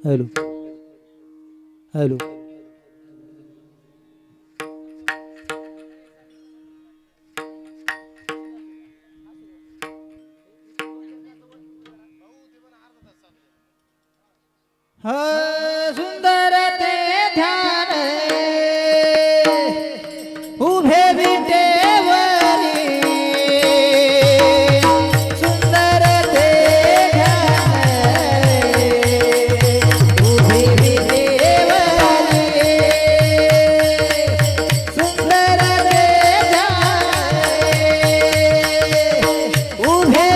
Hello hello सुंदर ते ध्यान उभे विटेवरी सुंदर ते ध्यान उभे विटेवरी सुंदर ते ध्यान उभे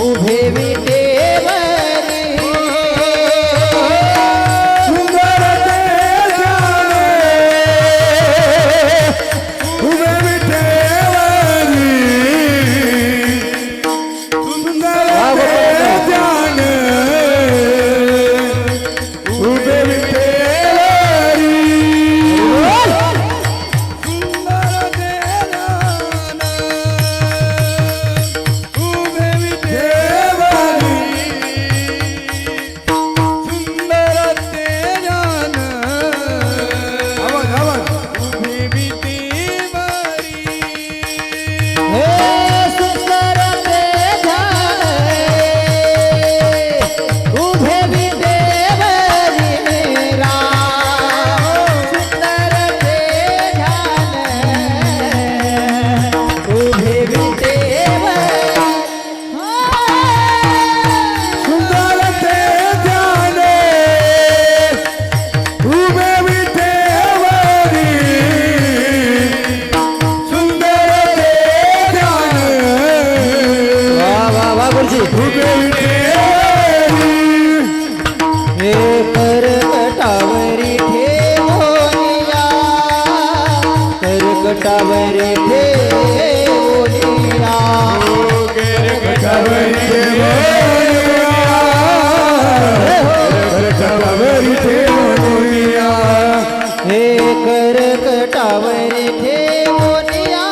उभे विटेवरी सुंदर ते ध्यान उभे विटेवरी सुंदर ते ध्यान उभे विटेवरी करकटावरी ठेवोनिया करकटावरी ठेवोनिया करकटावरी ठेवोनिया हे करकटावरी ठेवोनिया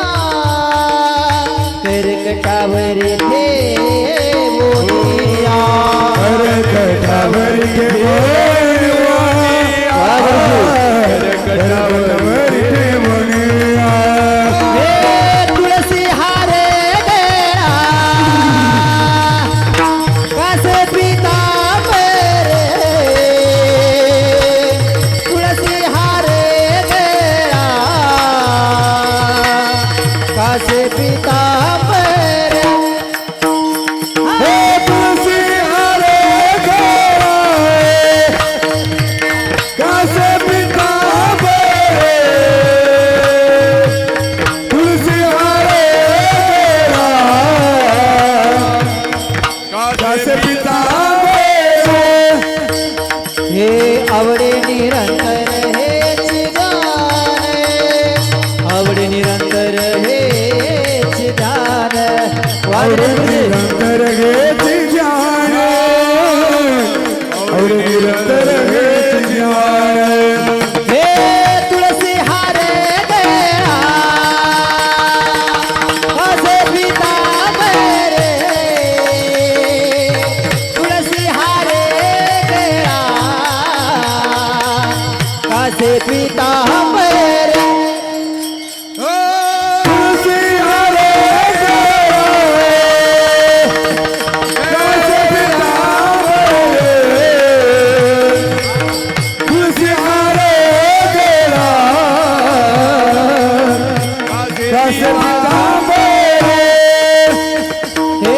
करकटावरी ठेवोनिया करकटावरी ठेवोनिया हे तुलसी हारे गेला कासे पीतांबर तुलसी हारे गेला कासे पीतांबर हे तुलसी हरे कासे तुलसी हरे कासे हे आवडे निरंतर हेच गान आवडे निरंतर हेच ध्यान वाढे निरंतर हेच ज्ञान और निरंतर हेच ज्ञान हे तुलसी हारे गेला कासे पीतांबर तुलसी हारे गेला कासे पीतांबर तुलसी हरे कासे तुलसी हरे कासे हे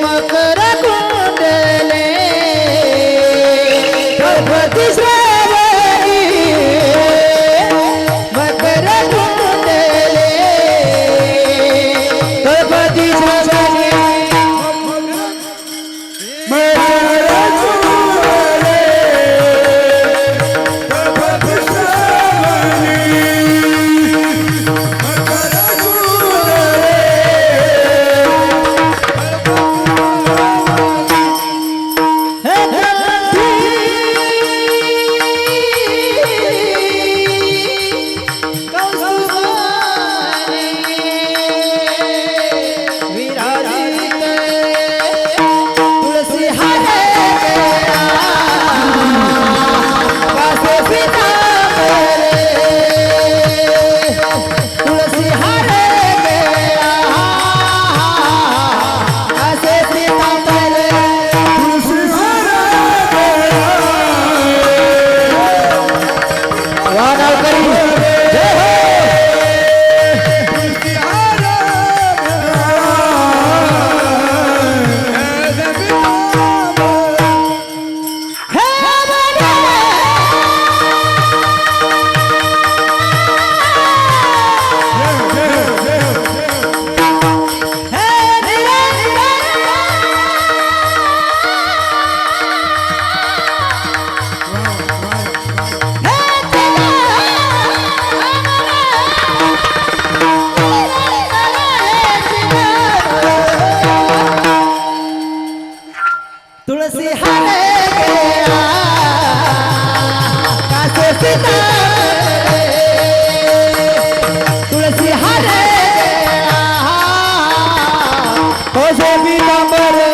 मकर कुंडले गणपती श्रावणी मकर कुंडले गणपती श्रावणी पितांबरे तुळसी हरे कसे पितांबरे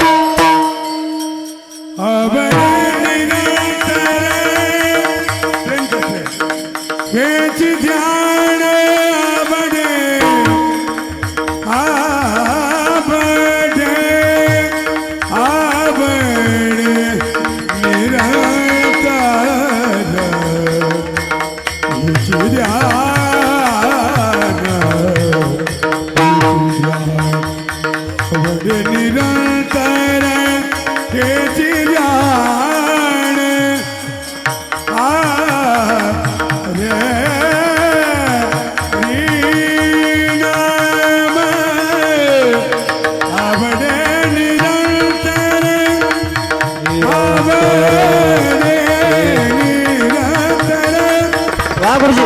हेच ध्यान आवडे आवडे आवडे निरंतर हेच ध्यान आवडे निरंतर हेच ध्यान वाह गुरुजी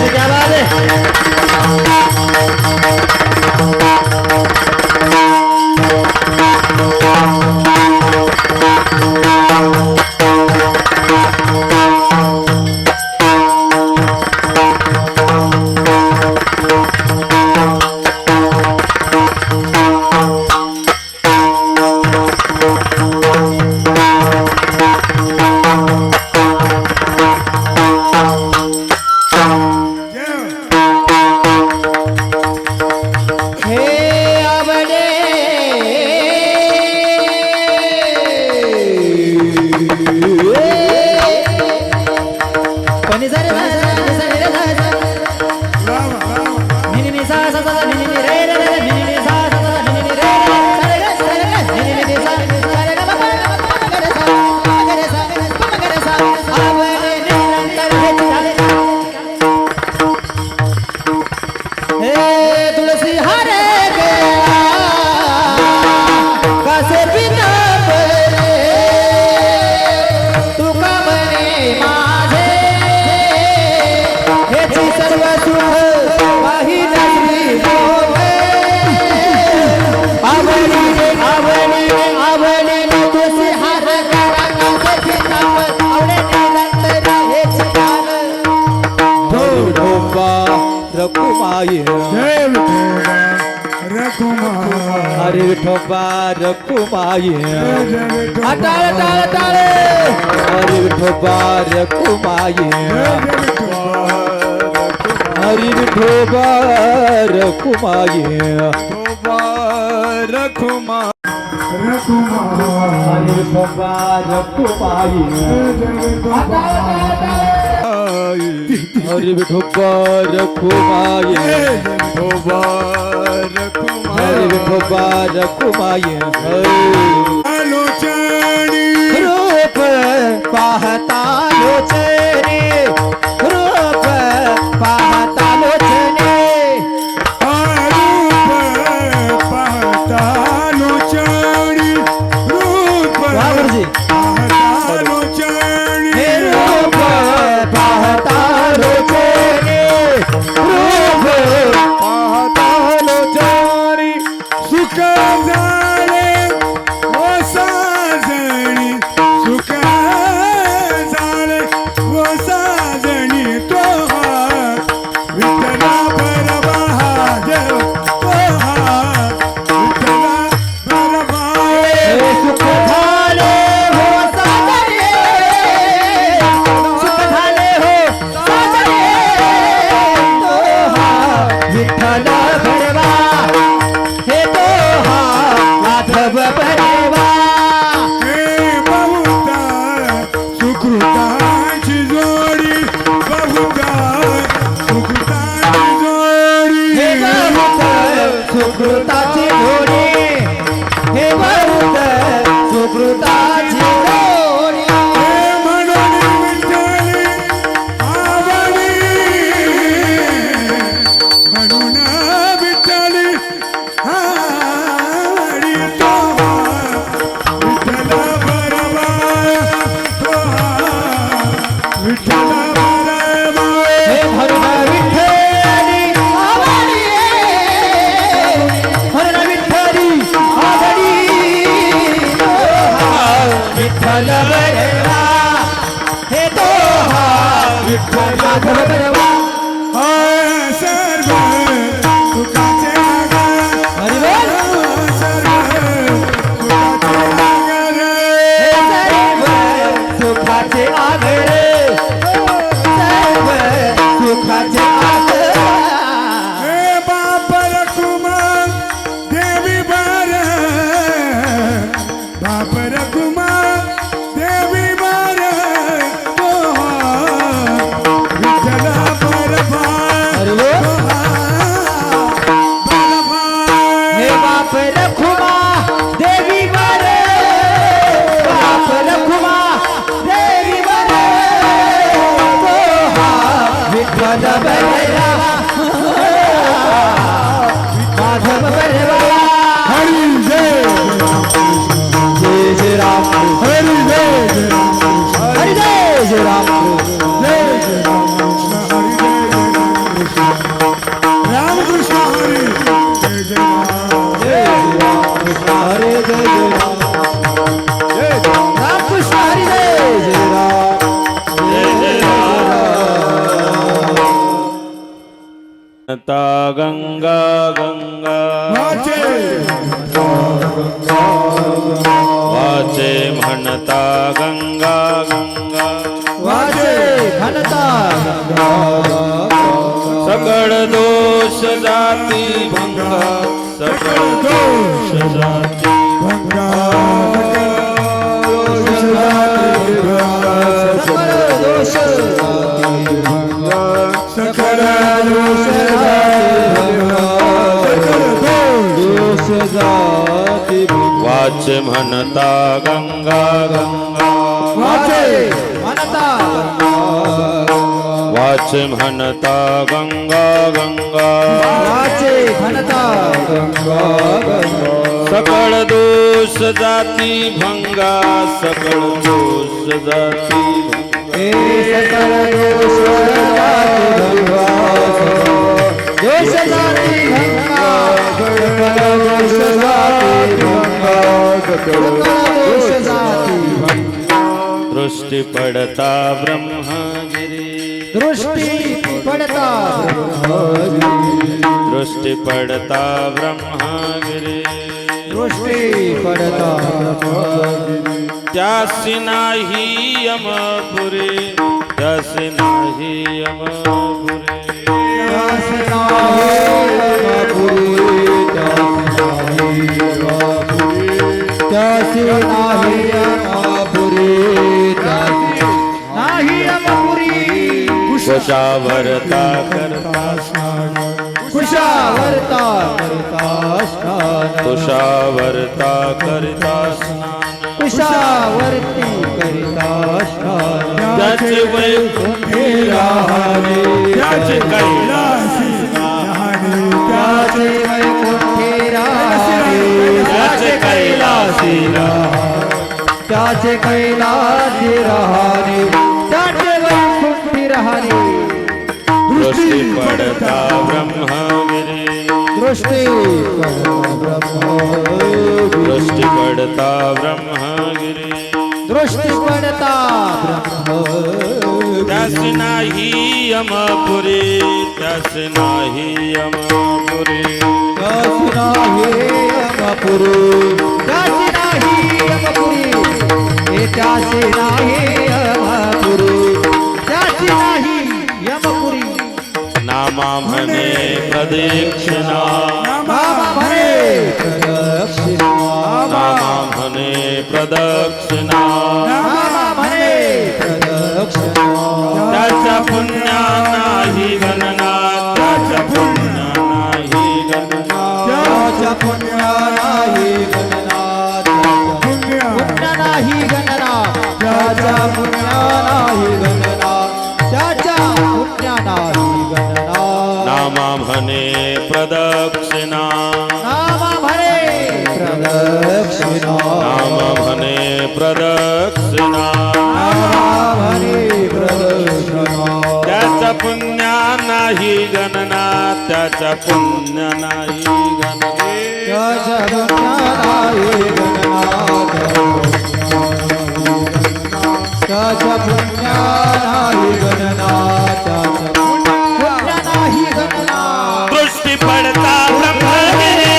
क्या बात है तुलसी हरे कसे पितांबरे तुका म्हणे माझे हेची सर्व सुख काही नसली मोहे आवडी आवडी आवडी तुलसी हरे कसे पितांबर आवडे निरंतर हेची गान धोडोबा रखुमाये हरे विठोबा रखुमाये टाळे टाळे टाळे हरे विठोबा रखुमाये हरे विठोबा रखुमाये रखुमा हरे विठोबा रखुमाये हरे विठोबा रखुमाये हरे विठोबा रखुमाये रूप पाहता लोचने रूप पाहता लोचने वाह गुरुजी रूप पाहता लोचने रूप पाहता लोचने सुख झाले ओ साजणी सुख झाले ओ साजणी त्याचे आत हे बाप रखुमा देवी बार बाप रखुमा देवी बार विठ्ठला अरे वा. हे बाप रखुमा देवी वर बाप रखुमा देवी वर विठ्ठल बलरा माधव बलरा हरी जय जय जय राम हरी जय हरी जय जय राम जय जय राम कृष्ण हरी जय जय राम जय राम कृष्ण हरे जय जय राम जय राम कृष्ण हरी जय जय राम ता गंगा गंगा वाचे वाचे म्हणता गंगा गंगा वाचे घनता सकळ दोष जाती भंगा सकळ दोष जाती भंगा सकळ दोष सकळ दोष जाती वाचे म्हणता गंगा गंगा वाचे घनता वाचे म्हणता गंगा गंगा वाचे घनता सकळ दोष जाती भंगा सकळ दोष जाती हे सकळ दोष जाती दोष जाती भंगा सकळ दोष जाती सकळ दोष जाती दृष्टी पडता ब्रह्मगिरी दृष्टी पडता दृष्टी पडता ब्रह्मगिरी दृष्टी पडता त्यासी नाही यमपुरी त्यासी नाही यमपुरी त्यास नाही त्यासी नाही अपुरी नाही अमपुरी कुशावरता करता कुशावर्ता करता स्नान कुशावरता करिता स्नान कुशावर्ती करिता स्नान त्याचे वैकुंठी राहणे त्याचे कैलासी त्याचे वैकुंठी राहणे त्याचे कैलासी त्याचे कैलासी राहणे त्याचे वैकुंठी राहणे दृष्टी पडता ब्रह्मगिरी दृष्टी दृष्टी पडता ब्रह्मगिरी दृष्टी पडता त्यासी नाही यमपुरी त्यासी नाही यमपुरी त्यासी नाही अपुरी त्याची नाही अमपुरी हे त्यासी नाही अपुरी त्याची नाही यमपुरी नामा म्हणे प्रदक्षिणा बाबा म्हणे प्रदक्षिणा नामा म्हणे प्रदक्षिणा बाबा म्हणे प्रदक्षिणा त्याच्या पुण्या नाही गणना त्याच्या पुण्या नाही गणना त्याच्या पुण्या नाही गणना पुण्य नाही गणना त्याच्या पुण्या नाही गणना त्याच्या पुण्या नाही गणना नामा म्हणे प्रदक्षिणा नामा म्हणे प्रदक्षिणा नामा म्हणे प्रदक्षिणा हरे प्रदक्षिणा त्याच्या पुण्या नाही गणना त्याच्या पुण्य नाही गणना त्याच्या पुण्या नाही गणना त्याच्या पुण्या नाही गणना त्याच्या पुण्य नाही गणना दृष्टी पडता ब्रह्मगिरी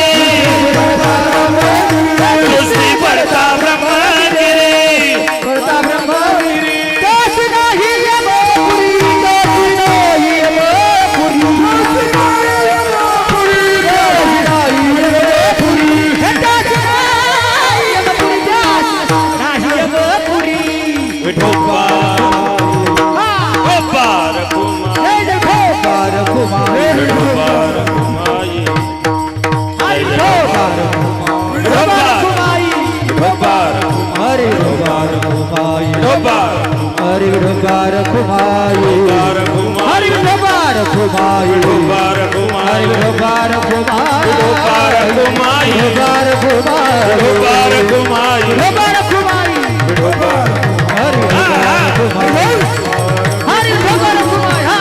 दृष्टी पडता ब्रह्मगिरी पडता ब्रह्मगिरी त्याची नाही यमपुरी त्याची नाही यमपुरी कुमाई विठोबार कुमाई विठोबार कुमाई विठोबार हरे विठोबार कुमाई विठोबार हरे विठोबार कुमाई विठोबार कुमाई हरे विठोबार कुमाई विठोबार हरे कुमाई विठोबार कुमाई विठोबार कुमाई विठोबार कुमाई विठोबार कुमाई विठोबार कुमाई विठोबार हरे विठोबार कुमाई हरे विठोबार कुमाई हा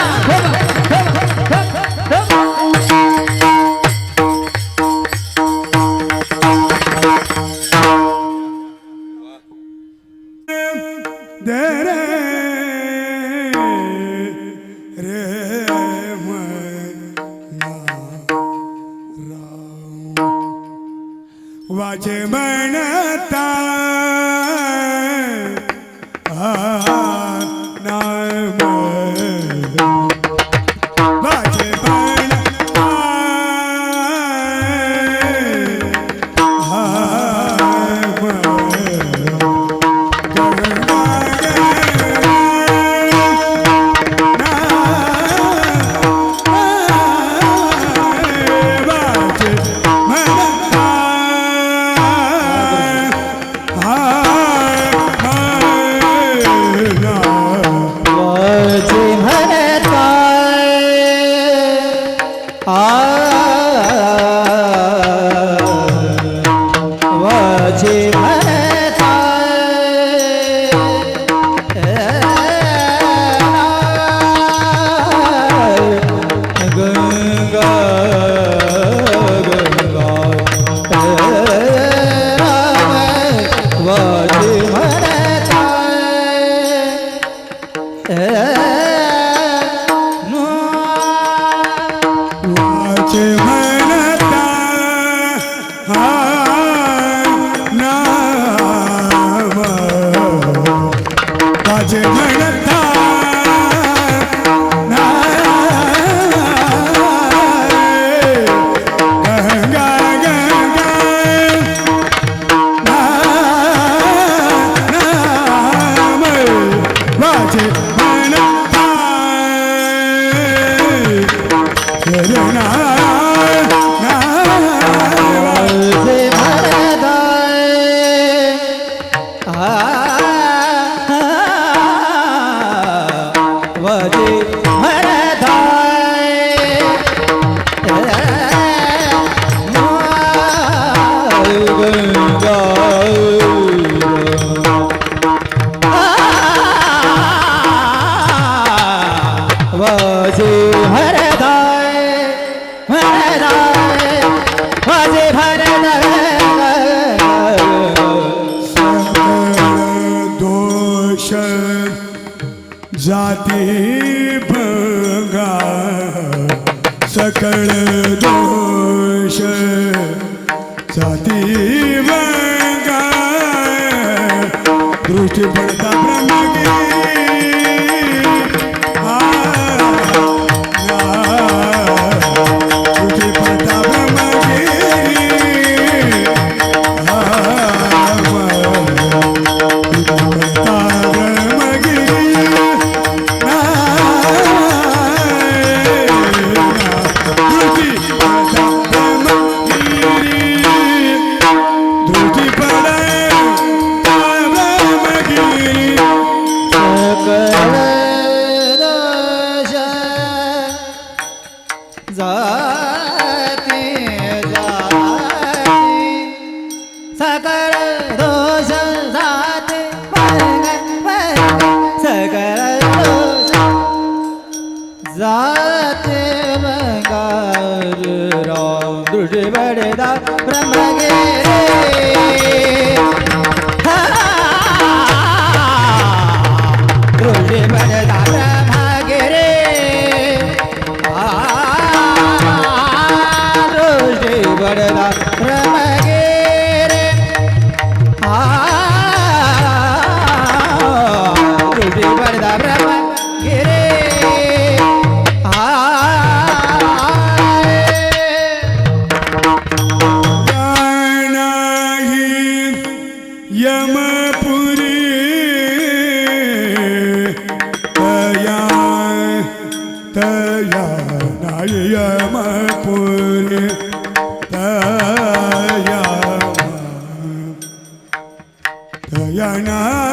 दे रे रे मना राम वाचे म्हणता नाम वाचे म्हणता वाचे म्हणता वाचे म्हणता गंगा गंगा वाचे म्हणता वाचे म्हणता नाम वाचे म्हणता गंगा गंगा नाम वाचे म्हणता वाचे म्हणता वाचे म्हणता वाजे भरदाय भरदाय वाजे भरदाय दोष जाती भंगा सकळ दोष जाती भंगा दृष्टी पडता दृष्टी पडता सकळ दोष जाती जाती सकळ दोष जाती सकळ दोष जाते मंगार राम दृष्टी बडदा ब्रह्मगिरी दृष्टी बडदा ब्रह्मगिरी दृष्टी बडदा ब्रह्मगिरी दृष्टी बडदा ब्रह्मगिरी नाही यमपुरी तयनाई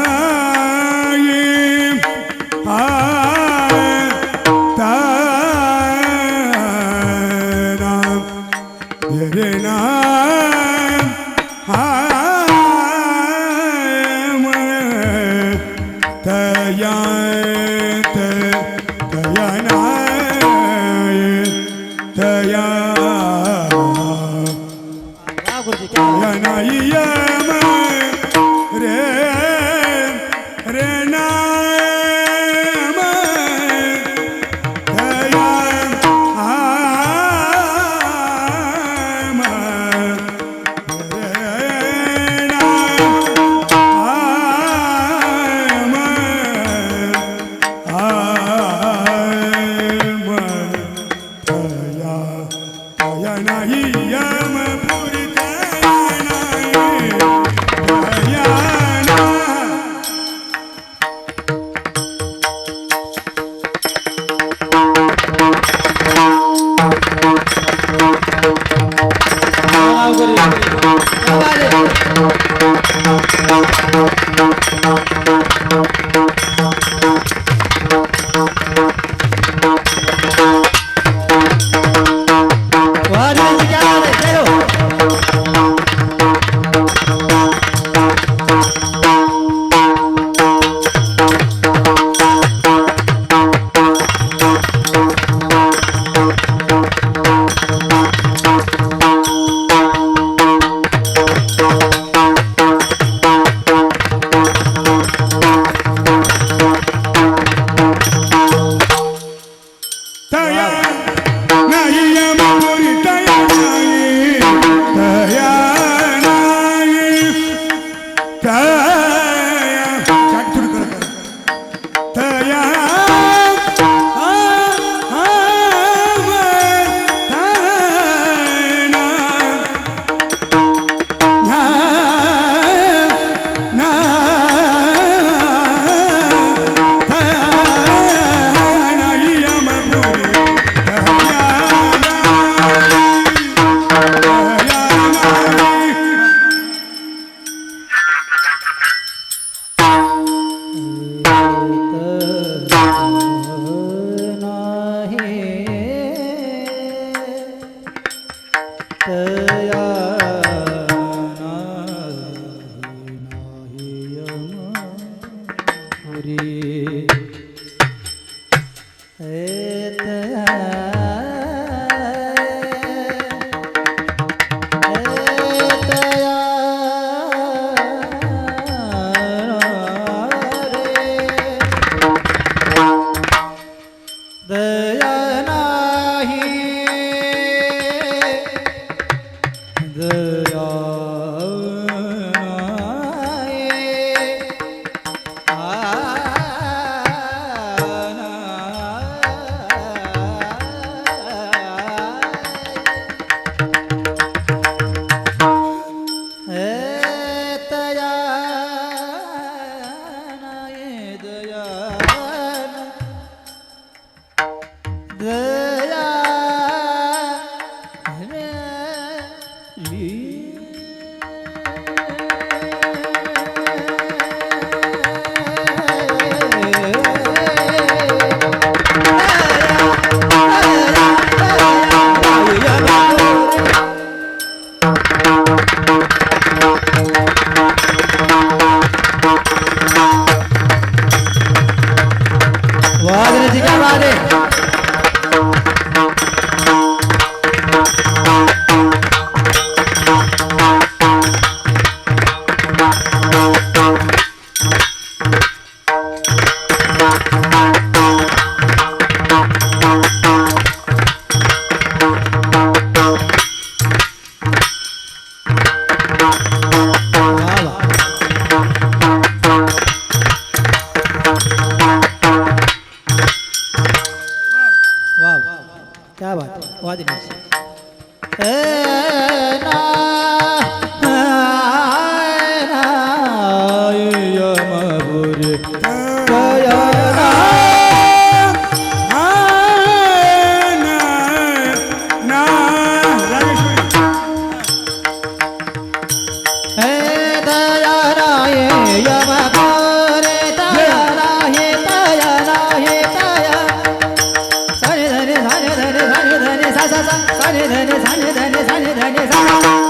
धने सा सा सा सा नि धने सा नि धने सा नि धने सा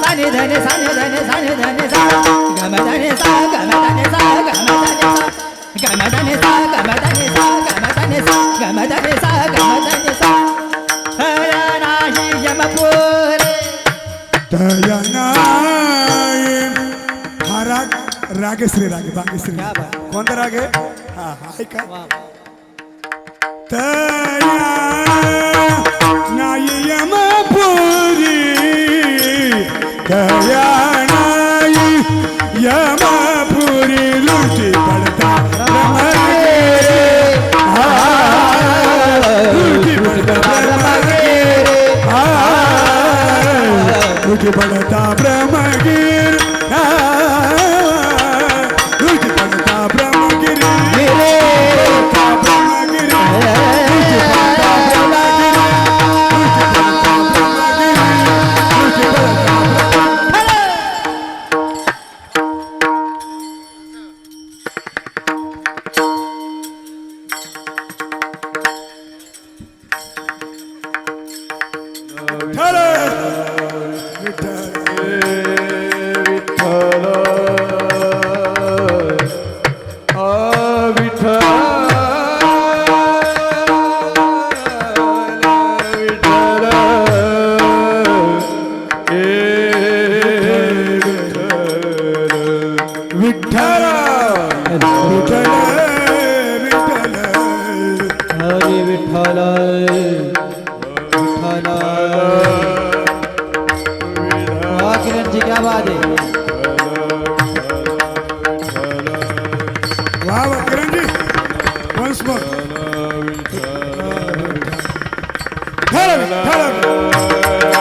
सा नि धने सा नि धने सा नि धने सा ग म धने सा ग म धने सा ग म धने सा ग म धने सा ग म धने सा ग म धने सा ग म धने सा ग म धने सा हया नाही यमपुरी दया नाही हा राग श्री राग बागेश्री क्या बात. कोणता राग आहे हा हा ऐका दया नाही यमपुरी दया नाही यमपुरी लुटी पडता ब्रह्मगिरी हा लुटी पडता ब्रह्मगिरी हा लुटी पडता ब्रह्मगिरी लुटी पडता ब्रह्मगिरी विठ्ठल विठ्ठल विठ्ठल हरी विठ्ठल विठ्ठल वाह किरण जी क्या बात है वाह वाह किरण जी once more विठ्ठल विठ्ठल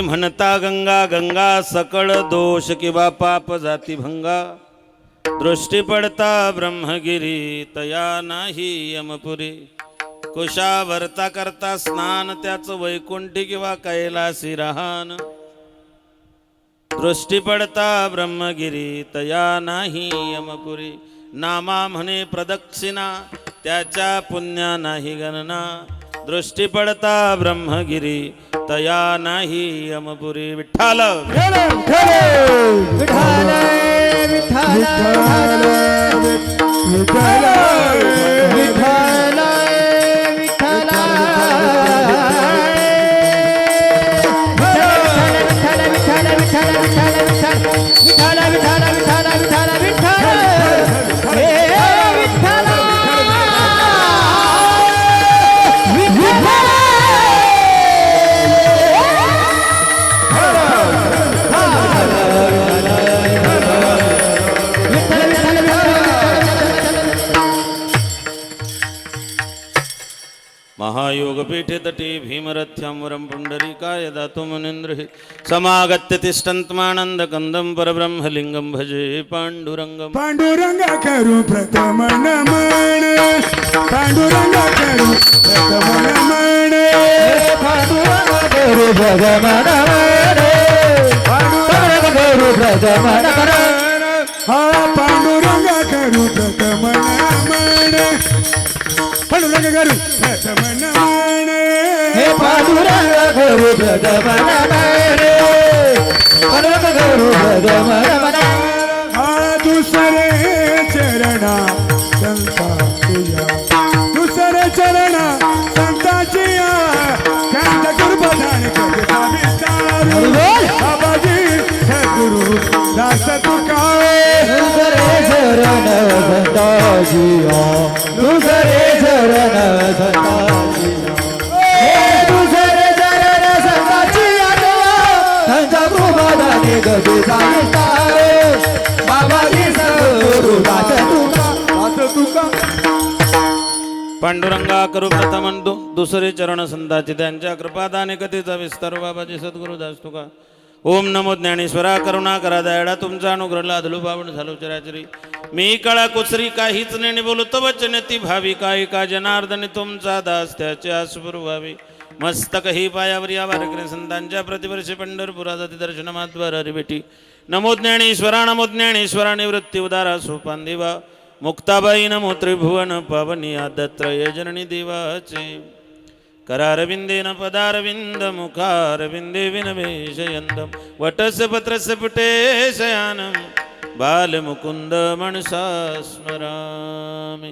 म्हणता गंगा गंगा सकळ दोष किंवा पाप जाती भंगा दृष्टी पडता ब्रह्मगिरी तया नाही यमपुरी कुशावर्ता करता स्नान त्याच वैकुंठी किंवा कैलासी रहान दृष्टी पडता ब्रह्मगिरी तया नाही यमपुरी नामा म्हणे प्रदक्षिणा त्याच्या पुण्या नाही गणना दृष्टी पडता ब्रह्मगिरी तया नाही यमपुरी विठ्ठल विठ्ठल विठ्ठल विठ्ठल विठ्ठल महायोगपीठे तटे भीमरथ्यां वरं पुण्डरीकाय दातुं मुनीन्द्रः समागत्य तिष्ठन्तमानन्दकन्दं परब्रह्मलिङ्गं भजे पाण्डुरङ्गं पांडुरंगा करू प्रथम नमन पांडुरंगा करू प्रथम नमन पांडुरंग गुरु भगवान गुरु भगवान हा पांडुरंगा करू प्रथम नमन पांडुरंगा करू प्रथम नमन हे पांडुरंग गुरु भगवान गुरु भगवान हा दुसरे चरणा संता तुझ्या दुसरे चरण संताची त्यांच्या कृपादान करता विस्तार बाबाजी सद्गुरु दास तुकारे दुसरे चरण संताजिया दुसरे चरण संताजिया दुसरे चरण संताजिया त्यांच्या कृपादाने गतीचा विस्तार बाबाजी सद्गुरु दास तुका पांडुरंगा करू प्रथम दुसरे चरण संताची त्यांच्या कृपादाने कथेचा विस्तार बाबाजी सद्गुरु दास तुका ओम नमो ज्ञानेश्वरा करुणा करा दयाळा तुमचा अनुग्रह लादलू बावण झालो चराचरी मी कळा कुचरी काहीच नाही बोलू तो वचन ती भावी काय का जनार्दने तुमचा दास त्याचे आसुर व्हावी मस्तक ही पायावर या वारकरी संतांच्या प्रतिवर्षी पंढरपुरात दर्शन मात्वर हरिभेटी नमो ज्ञानेश्वरा निवृत्ती उदारा सोपान देवा मुक्ताबाई नमो त्रिभुवन पावनी आदत्रय जननी देवाचे करारविंदेन पदारविंद मुखारविंदे विनवेशयन्दं वटस पत्रस पुटे शयानं बालमुकुंद मनसा स्मरामि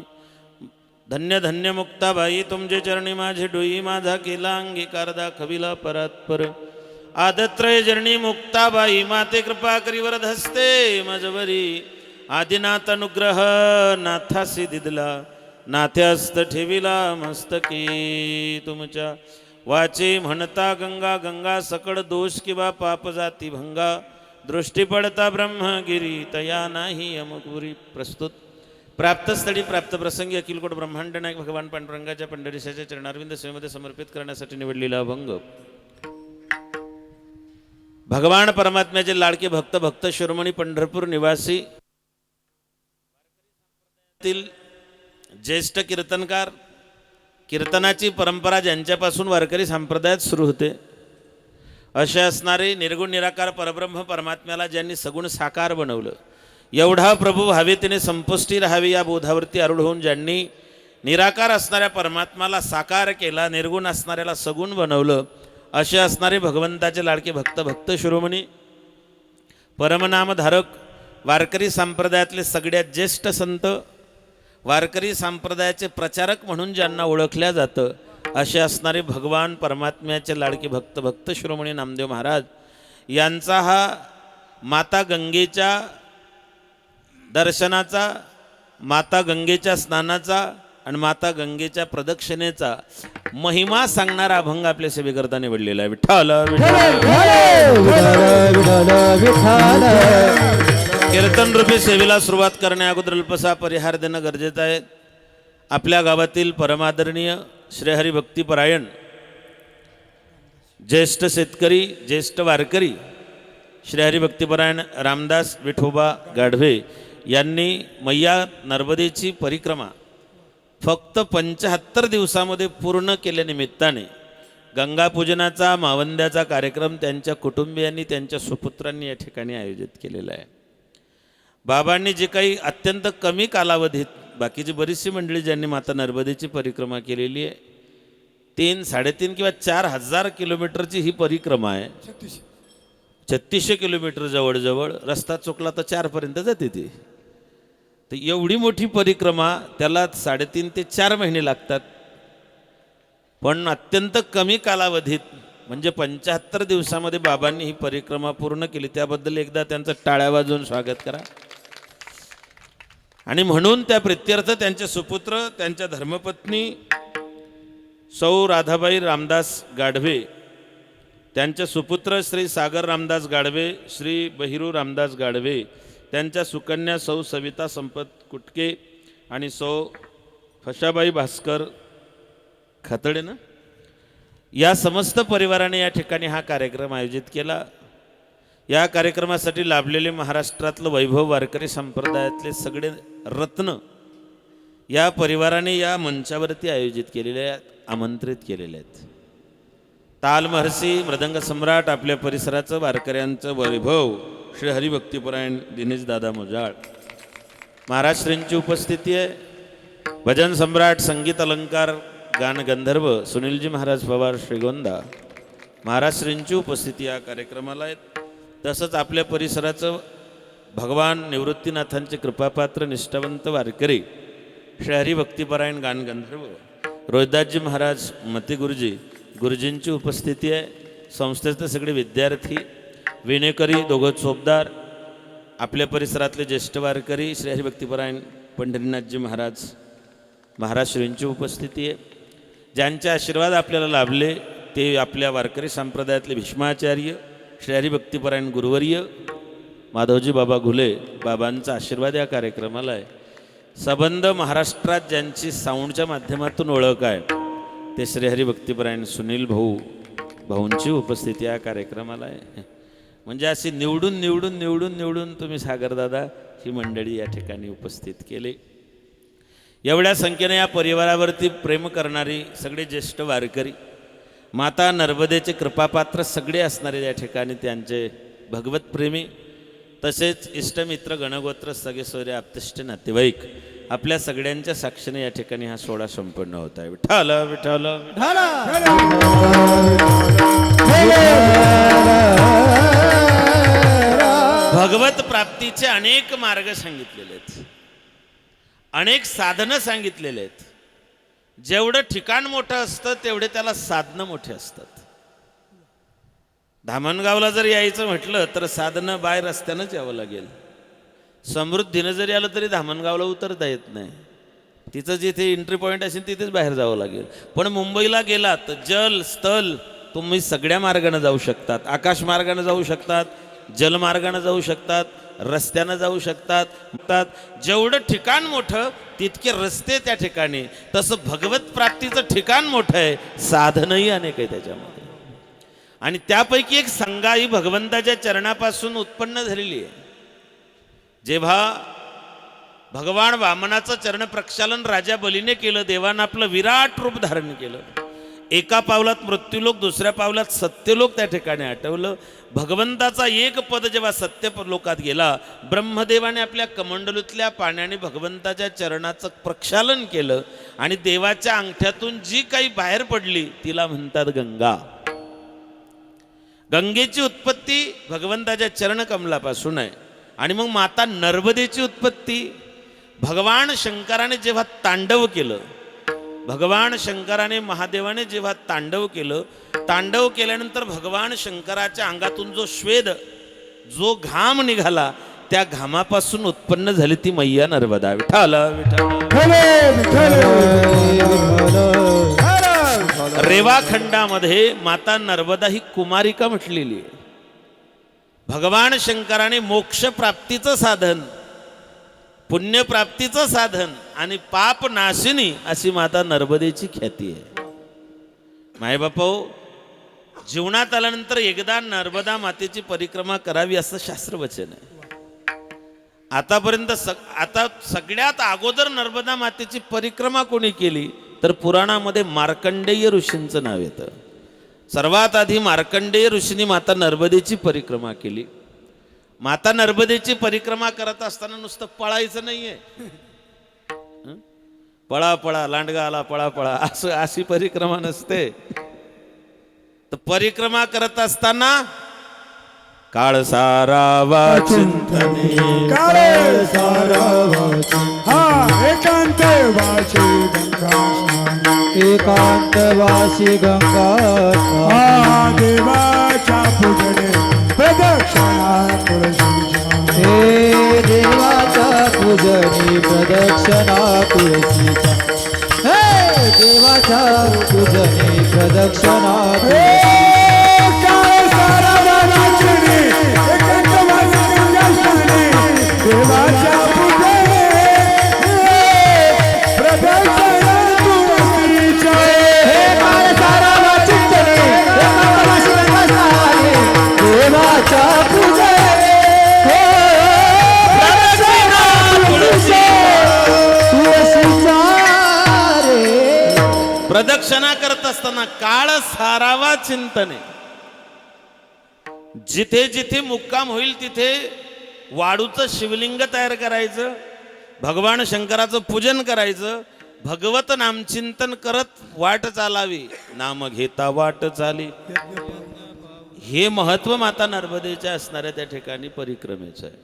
धन्य धन्य मुक्ताबाई तुमचे चरणी माझे डोई माझा केला अंगीकार दाखविला परात्पर आदत्रय जननी मुक्ताबाई माते कृपा करी वरद हस्ते मजवरी आदिनाथ अनुग्रह नाथासी दिदला नाथ्यास्त ठेविला मस्तकी तुमच्या वाचे म्हणता गंगा गंगा सकळ दोष किंवा पाप जाती भंगा दृष्टी पडता ब्रह्मगिरी तया नाही अमुकपुरी प्रस्तुत प्राप्तस्थळी प्राप्त प्रसंगी अखिलकोट ब्रह्मांड नायक भगवान पांडुरंगाच्या पंढरीशाच्या चरणारविंद सेवेमध्ये समर्पित करण्यासाठी निवडलेला अभंग भगवान परमात्म्याचे लाडके भक्त भक्त शिरोमणी पंढरपूर निवासी ज्येष्ठ कीर्तनकार कीर्तनाची परंपरा ज्यांच्यापासून वारकरी संप्रदायात सुरू होते असे असणारे निर्गुण निराकार परब्रह्म परमात्म्याला ज्यांनी सगुण साकार बनवलं एवढा प्रभू व्हावे तिने संपुष्टी राहावी या बोधावरती आरूढ होऊन ज्यांनी निराकार असणाऱ्या परमात्म्याला साकार केला निर्गुण असणाऱ्याला सगुण बनवलं असे असणारे भगवंताचे लाडके भक्त भक्त शिरोमणी परमनामधारक वारकरी संप्रदायातले सगळ्यात ज्येष्ठ संत वारकरी संप्रदायाचे प्रचारक म्हणून ज्यांना ओळखल्या जातं असे असणारे भगवान परमात्म्याचे लाडके भक्त भक्त शिरोमणी नामदेव महाराज यांचा हा माता गंगेच्या दर्शनाचा माता गंगेच्या स्नानाचा आणि माता गंगेच्या प्रदक्षिणेचा महिमा सांगणारा अभंग आपल्या सेवेकरता निवडलेला आहे विठ्ठल कीर्तन रूपी सेवेला सुरुवात करण्या अगोदर अल्पसा परिहार देणं गरजेचं आहे आपल्या गावातील परमादरणीय श्रीहरी भक्तिपरायण ज्येष्ठ शेतकरी ज्येष्ठ वारकरी श्रीहरी भक्तिपरायण रामदास विठोबा गाढवे यांनी मैया नर्मदेची परिक्रमा फक्त 75 दिवसामध्ये पूर्ण केल्यानिमित्ताने गंगापूजनाचा मावंद्याचा कार्यक्रम त्यांच्या कुटुंबियांनी त्यांच्या सुपुत्रांनी या ठिकाणी आयोजित केलेला आहे बाबांनी जे काही अत्यंत कमी कालावधीत बाकीची बरीचशी मंडळी ज्यांनी माता नर्मदेची परिक्रमा केलेली आहे 3, 3.5 किंवा 4,000 किलोमीटरची ही परिक्रमा आहे 3600 किलोमीटर जवळजवळ रस्ता चुकला तर 4 पर्यंत जाते ती तर एवढी मोठी परिक्रमा त्याला 3.5 ते 4 महिने लागतात पण अत्यंत कमी कालावधीत म्हणजे 75 दिवसामध्ये बाबांनी ही परिक्रमा पूर्ण केली त्याबद्दल एकदा त्यांचं टाळ्या वाजवून स्वागत करा आणि म्हणून त्या प्रित्यर्थ त्यांचे सुपुत्र त्यांच्या धर्मपत्नी सौ राधाबाई रामदास गाढवे त्यांचे सुपुत्र श्री सागर रामदास गाढवे श्री बहिरू रामदास गाढवे त्यांच्या सुकन्या सौ सविता संपत कुटके आणि सौ फशाबाई भास्कर खातडे ना या समस्त परिवाराने या ठिकाणी हा कार्यक्रम आयोजित केला या कार्यक्रमासाठी लाभलेले महाराष्ट्रातलं वैभव वारकरी संप्रदायातले सगळे रत्न या परिवाराने या मंचावरती आयोजित केलेले आहेत आमंत्रित केलेले आहेत ताल महर्षी मृदंग सम्राट आपल्या परिसराचं वारकऱ्यांचं वैभव श्री हरिभक्तिपरायण दिनेश दादा मोजाळ महाराष्ट्रींची उपस्थिती आहे भजन सम्राट संगीत अलंकार गान गंधर्व सुनीलजी महाराज पवार श्रीगोंदा महाराष्ट्रींची उपस्थिती या कार्यक्रमाला आहेत तसंच आपल्या परिसराचं भगवान निवृत्तीनाथांचे कृपापात्र निष्ठावंत वारकरी श्री हरिभक्तिपरायण गान गंधर्व रोहिदासजी महाराज मती गुरुजी गुरुजींची उपस्थिती आहे. संस्थेचे सगळे विद्यार्थी विणेकरी दोघं चोपदार आपल्या परिसरातले ज्येष्ठ वारकरी श्री हरिभक्तिपरायण पंढरीनाथजी महाराज श्रींची उपस्थिती आहे. ज्यांचे आशीर्वाद आपल्याला लाभले ते आपल्या वारकरी संप्रदायातले भीष्माचार्य श्री हरिभक्तिपरायण गुरुवर्य माधवजी बाबा घुले बाबांचा आशीर्वाद या कार्यक्रमाला आहे. सबंध महाराष्ट्रात ज्यांची साऊंडच्या माध्यमातून ओळख आहे ते श्री हरिभक्तिपरायण सुनील भाऊंची उपस्थिती या कार्यक्रमाला आहे. म्हणजे अशी निवडून तुम्ही सागरदादा ही मंडळी या ठिकाणी उपस्थित केले. एवढ्या संख्येने या परिवारावरती प्रेम करणारी सगळे ज्येष्ठ वारकरी माता नर्मदेचे कृपापात्र सगळे असणारे या ठिकाणी त्यांचे भगवत प्रेमी तसेच इष्टमित्र गणगोत्र सगळे सोयरे आप्तेष्ट नातेवाईक आपल्या सगळ्यांच्या साक्षीने या ठिकाणी हा सोहळा संपन्न होत आहे. विठ्ठल विठ्ठल भगवत प्राप्तीचे अनेक मार्ग सांगितलेले आहेत, अनेक साधनं सांगितलेले आहेत. जेवढं ठिकाण मोठं असतं तेवढे त्याला साधनं मोठे असतात. धामणगावला जर यायचं म्हटलं तर साधनं बाहेर रस्त्यानंच यावं लागेल. समृद्धीनं जरी आलं तरी धामणगावला उतरता येत नाही. तिचं जिथे एंट्री पॉईंट असेल तिथेच बाहेर जावं लागेल. पण मुंबईला गेलात तर जल स्थल तुम्ही सगळ्या मार्गाने जाऊ शकतात. आकाश मार्गाने जाऊ शकतात, जलमार्गाने जाऊ शकतात, रस्त्यानं जाऊ शकतात. जेवढं ठिकाण मोठं तितके रस्ते त्या ठिकाणी. तसं भगवत प्राप्तीचं ठिकाण मोठं आहे, साधनही अनेक आहे त्याच्यामध्ये. आणि त्यापैकी एक संगा ही भगवंताच्या चरणापासून उत्पन्न झालेली आहे. जेव्हा भगवान वामनाचं चरण प्रक्षालन राजा बलीने केलं, देवानं आपलं विराट रूप धारण केलं. एका पावलात मृत्यूलोक, दुसऱ्या पावलात सत्यलोक त्या ठिकाणी आठवलं. भगवंताचा एक पद जेव्हा सत्य लोकात गेला, ब्रह्मदेवाने आपल्या कमंडलूतल्या पाण्याने भगवंताच्या चरणाचं प्रक्षालन केलं आणि देवाच्या अंगठ्यातून जी काही बाहेर पडली तिला म्हणतात गंगा. गंगेची उत्पत्ती भगवंताच्या चरणकमलापासून आहे. आणि मग माता नर्मदेची उत्पत्ती भगवान शंकराने जेव्हा तांडव केलं, भगवान शंकराने महादेवाने जेव्हा तांडव केलं, तांडव केल्यानंतर भगवान शंकराच्या अंगातून जो श्वेद, जो घाम निघाला, त्या घामापासून उत्पन्न झाली ती मैया नर्मदा. विठ्ठल रेवाखंडामध्ये माता नर्मदा ही कुमारिका म्हटलेली आहे. भगवान शंकराने मोक्ष प्राप्तीचं साधन, पुण्यप्राप्तीचं साधन आणि पाप नाशिनी अशी माता नर्मदेची ख्याती आहे. मायबापो, जीवनात आल्यानंतर एकदा नर्मदा मातेची परिक्रमा करावी असं शास्त्रवचन आहे. आतापर्यंत आता सगळ्यात अगोदर नर्मदा मातेची परिक्रमा कोणी केली तर पुराणामध्ये मार्कंडेय ऋषींचं नाव येतं. सर्वात आधी मार्कंडेय ऋषींनी माता नर्मदेची परिक्रमा केली. माता नर्मदेची परिक्रमा करत असताना नुसतं पळायचं नाहीये, पळा पळा लांडगा आला पळा पळा असं अशी परिक्रमा नसते. तर परिक्रमा करत असताना काळ सारावा चिंतने, काळ सारावा एकांतवासी गंगा, एकांतवासी गंगा देवाच्या पूजने प्रदक्षिणा तुळशीच्या, हे देवाच्या पूजनी प्रदक्षिणा तुळशीच्या, हे देवाच्या पूजनी प्रदक्षिणा तुळशीच्या. काळ सारावा नाचणे एकांतवासी गंगा स्नाने, देवाच्या पूजने प्रदक्षिणा तुळशीच्या, हे काळ सारावा चिंतने एकांतवासी गंगा स्नाने, देवाच्या पूजनी प्रदक्षिणा तुळशीच्या रे. प्रदक्षिणा करत असताना काळ सारावा चिंतने, जिथे जिथे मुक्काम होईल तिथे वाळूचं शिवलिंग तयार करायचं, भगवान शंकराचं पूजन करायचं, भगवत नामचिंतन करत वाट चालावी, नाम घेता वाट चाली. हे महत्व माता नर्मदेच्या असणाऱ्या त्या ठिकाणी परिक्रमेचं आहे.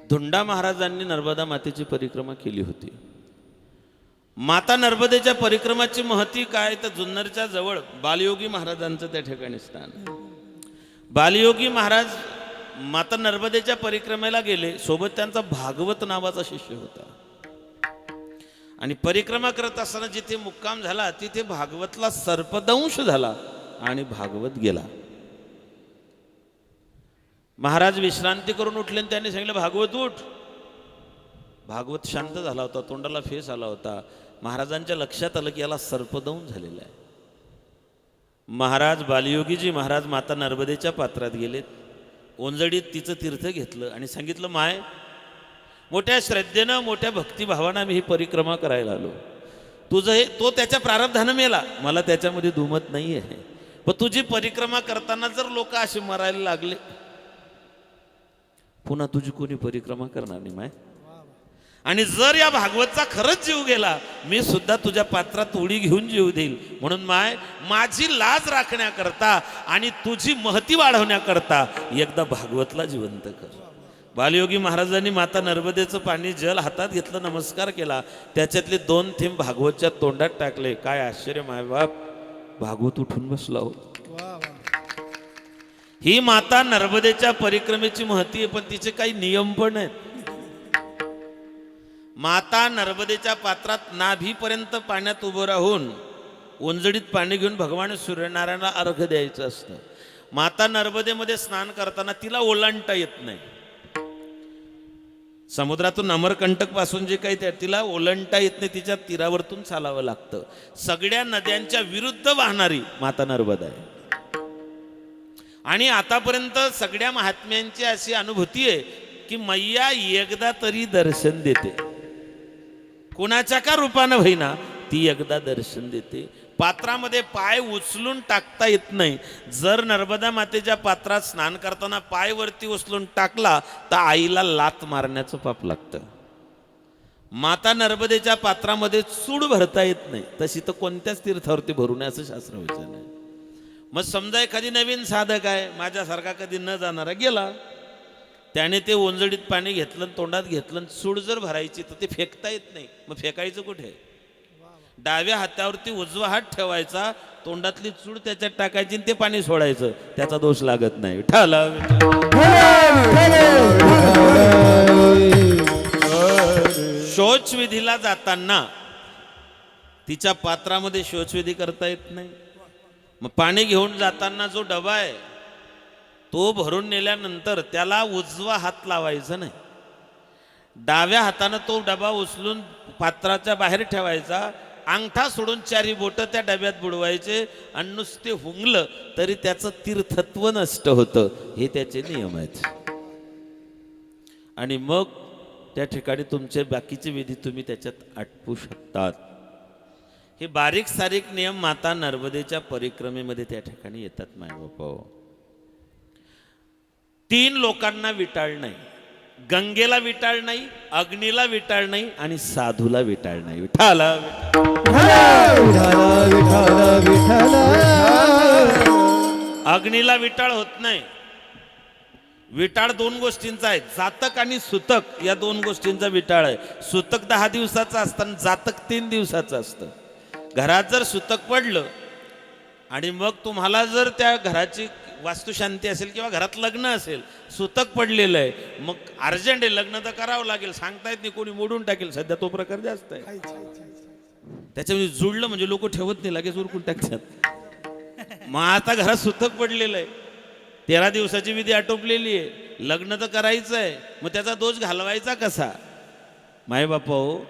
धुंडा महाराजांनी नर्मदा मातेची परिक्रमा केली होती. माता नर्मदेच्या परिक्रमाची महती काय तर जुन्नरच्या जवळ बालयोगी महाराजांचं त्या ठिकाणी स्थान आहे. बालयोगी महाराज माता नर्मदेच्या परिक्रमेला गेले, सोबत त्यांचा भागवत नावाचा शिष्य होता. आणि परिक्रमा करत असताना जिथे मुक्काम झाला तिथे भागवतला सर्पदंश झाला आणि भागवत गेला. महाराज विश्रांती करून उठले आणि त्यांनी सांगितलं, भागवत उठ. भागवत शांत झाला होता, तोंडाला फेस आला होता. महाराजांच्या लक्षात आलं की याला सर्पदंश झालेला आहे. महाराज बालयोगीजी महाराज माता नर्मदेच्या पात्रात गेलेत, ओंजडीत तिचं तीर्थ घेतलं आणि सांगितलं, माय मोठ्या श्रद्धेनं मोठ्या भक्तिभावानं आम्ही ही परिक्रमा करायला आलो. तुझं हे तो त्याच्या प्रारब्धानं मेला, मला त्याच्यामध्ये दुमत नाही आहे. पण तुझी परिक्रमा करताना जर लोक असे मरायला लागले, पुन्हा तुझी कोणी परिक्रमा करणार नाही माय. आणि जर या भागवतचा खरंच जीव गेला, मी सुद्धा तुझ्या पात्रात उडी घेऊन जीव देईल. म्हणून माय माझी लाज राखण्याकरता आणि तुझी महती वाढवण्याकरता एकदा भागवतला जिवंत कर. बालयोगी महाराजांनी माता नर्मदेचं पाणी जल हातात घेतलं, नमस्कार केला, त्याच्यातले 2 थेंब भागवतच्या तोंडात टाकले. काय आश्चर्य मायबाप, भागवत उठून बसला हो. ही माता नर्मदेच्या परिक्रमेची महती आहे, पण तिचे काही नियम पण आहेत. माता नर्मदेच्या पात्रात नाभीपर्यंत पाण्यात उभं राहून ओंजडीत पाणी घेऊन भगवान सूर्यनारायणाला अर्घ द्यायचं असतं. माता नर्मदेमध्ये स्नान करताना तिला ओलांडता येत नाही. समुद्रातून अमरकंटक पासून जे काही तिला ओलांडता येत नाही, तिच्या तीरावरतून चालावं लागतं. सगळ्या नद्यांच्या विरुद्ध वाहणारी माता नर्मदा आहे. आणि आतापर्यंत सगळ्या महात्म्यांची अशी अनुभूती आहे की मैया एकदा तरी दर्शन देते. कोणाच्या का रूपानं होईना ती एकदा दर्शन देते. पात्रामध्ये पाय उचलून टाकता येत नाही. जर नर्मदा मातेच्या पात्रात स्नान करताना पाय वरती उचलून टाकला तर आईला लात मारण्याचं पाप लागतं. माता नर्मदेच्या पात्रामध्ये चूड भरता येत नाही, तशी तर कोणत्याच तीर्थावरती भरू नये असं शास्त्र वचन आहे. मग समजा एखादी नवीन साधक आहे, माझ्यासारखा कधी न जाणारा गेला, त्याने ते ओंजडीत पाणी घेतलं, तोंडात घेतलं, चूड जर भरायची तर ते फेकता येत नाही. मग फेकायचं कुठे? डाव्या हातावरती उजवा हात ठेवायचा, तोंडातली चूड त्याच्यात टाकायची आणि ते पाणी सोडायचं, त्याचा दोष लागत नाही. विठ्ठला शौचविधीला जाताना तिच्या पात्रामध्ये शौचविधी करता येत नाही. मग पाणी घेऊन जाताना जो डबा आहे तो भरून नेल्यानंतर त्याला उजवा हात लावायचा नाही. डाव्या हातानं तो डबा उचलून पात्राच्या बाहेर ठेवायचा, अंगठा सोडून 4 बोटं त्या डब्यात बुडवायचे आणि नुसते हुंगलं तरी त्याचं तीर्थत्व नष्ट होतं. हे त्याचे नियम आहेत. आणि मग त्या ठिकाणी तुमचे बाकीचे विधी तुम्ही त्याच्यात आटपू शकतात. हे बारीक सारीक नियम माता नर्मदेच्या परिक्रमेमध्ये त्या ठिकाणी येतात. मायबापा, 3 लोकांना विटाळ नाही. गंगेला विटाळ नाही, अग्नीला विटाळ नाही आणि साधूला विटाळ नाही. विठाला अग्नीला विटाळ होत नाही. विटाळ 2 गोष्टींचा आहे, जातक आणि सुतक, या 2 गोष्टींचा विटाळ आहे. सुतक 10 दिवसाचं असतं आणि जातक 3 दिवसाचं असतं. घरात जर सुतक पडलं आणि मग तुम्हाला जर त्या घराची वास्तुशांती असेल किंवा घरात लग्न असेल, सुतक पडलेलं आहे, मग अर्जंट आहे, लग्न तर करावं लागेल, सांगता येत नाही, कोणी मोडून टाकेल. सध्या तो प्रकार जास्त आहे. त्याच्यामध्ये जुळलं म्हणजे लोक ठेवत नाही, लगेच उरकून टाकतात. मग आता घरात सुतक पडलेलं आहे, 13 दिवसाची विधी आटोपलेली आहे, लग्न तर करायचं आहे, मग त्याचा दोष घालवायचा कसा? माय बापा हो,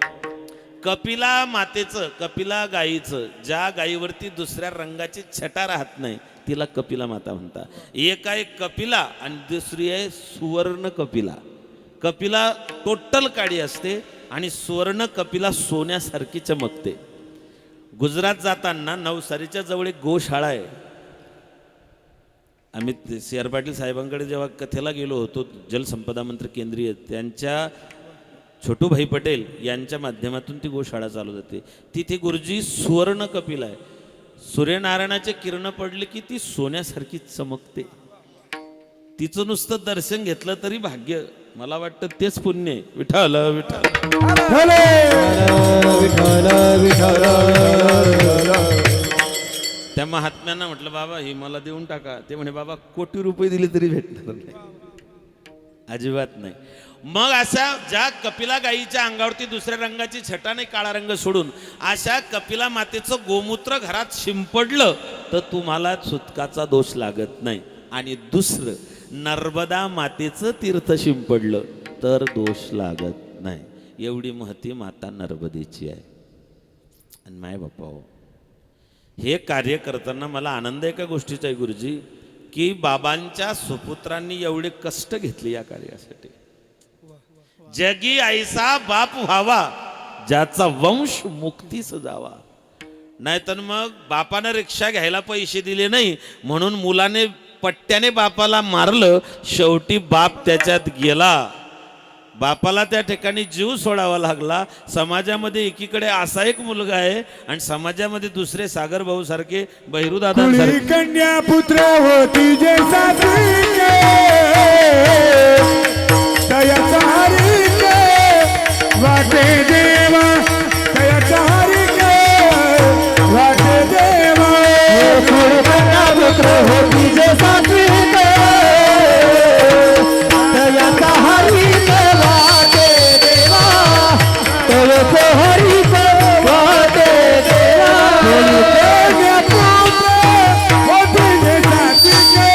कपिला मातेचं, कपिला गायीचं, ज्या गायीवरती दुसऱ्या रंगाची छटा राहत नाही तिला कपिला माता म्हणतात. एक आहे कपिला आणि दुसरी आहे सुवर्ण कपिला. कपिला टोटल काळी असते आणि सुवर्ण कपिला सोन्यासारखी चमकते. गुजरात जाताना नवसारीच्या जवळ एक गोशाळा आहे. आम्ही CR पाटील साहेबांकडे जेव्हा कथेला गेलो होतो, जलसंपदा मंत्री केंद्रीय, त्यांच्या छोटूभाई पटेल यांच्या माध्यमातून ती गोशाळा चालू जाते. तिथे गुरुजी सुवर्ण कपिला आहे. सूर्यनारायणाचे किरण पडले की ती सोन्यासारखी चमकते. तिचं नुसतं दर्शन घेतलं तरी भाग्य. मला वाटतं तेच पुण्य आहे. विठ्ठल विठ्ठल. विठ्ठल विठ्ठल. त्या महात्म्यांना म्हटलं बाबा ही मला देऊन टाका. ते म्हणे बाबा कोटी रुपये दिले तरी भेटणार नाही, अजिबात नाही. मग अशा ज्या कपिला गाईच्या अंगावरती दुसऱ्या रंगाची छटा नाही, काळा रंग सोडून, अशा कपिला मातेचं गोमूत्र घरात शिंपडलं तर तुम्हाला सुतकाचा दोष लागत नाही. आणि दुसरं, नर्मदा मातेचं तीर्थ शिंपडलं तर दोष लागत नाही. एवढी महती माता नर्मदेची आहे. आणि माय बापा हो, हे कार्य करताना मला आनंद एका गोष्टीचा आहे गुरुजी, की बाबांच्या सुपुत्रांनी एवढे कष्ट घेतले या कार्यासाठी. जगी ऐसा बाप व्हावा ज्याचा वंश मुक्तीस जावा. नाहीतर मग बापानं रिक्षा घ्यायला पैसे दिले नाही म्हणून मुलाने पट्ट्याने बापाला मारलं, शेवटी बाप त्याच्यात गेला. बापाला त्या ठिकाणी जीव सोडावा लागला. समाजामध्ये एकीकडे असा एक मुलगा आहे आणि समाजामध्ये दुसरे सागर भाऊ सारखे, बहिरू दादा सारखे. कन्या पुत्र होती जे सात्विके, दयाचा हरिके वाटे देवा, दयाचा हरिके वाटे देवा. कन्या पुत्र होती जे सात्विक, दयाचा हरिक वाटे देवा, तवको हरिक वाटे देवा. कन्या पुत्र होती जे सात्विके,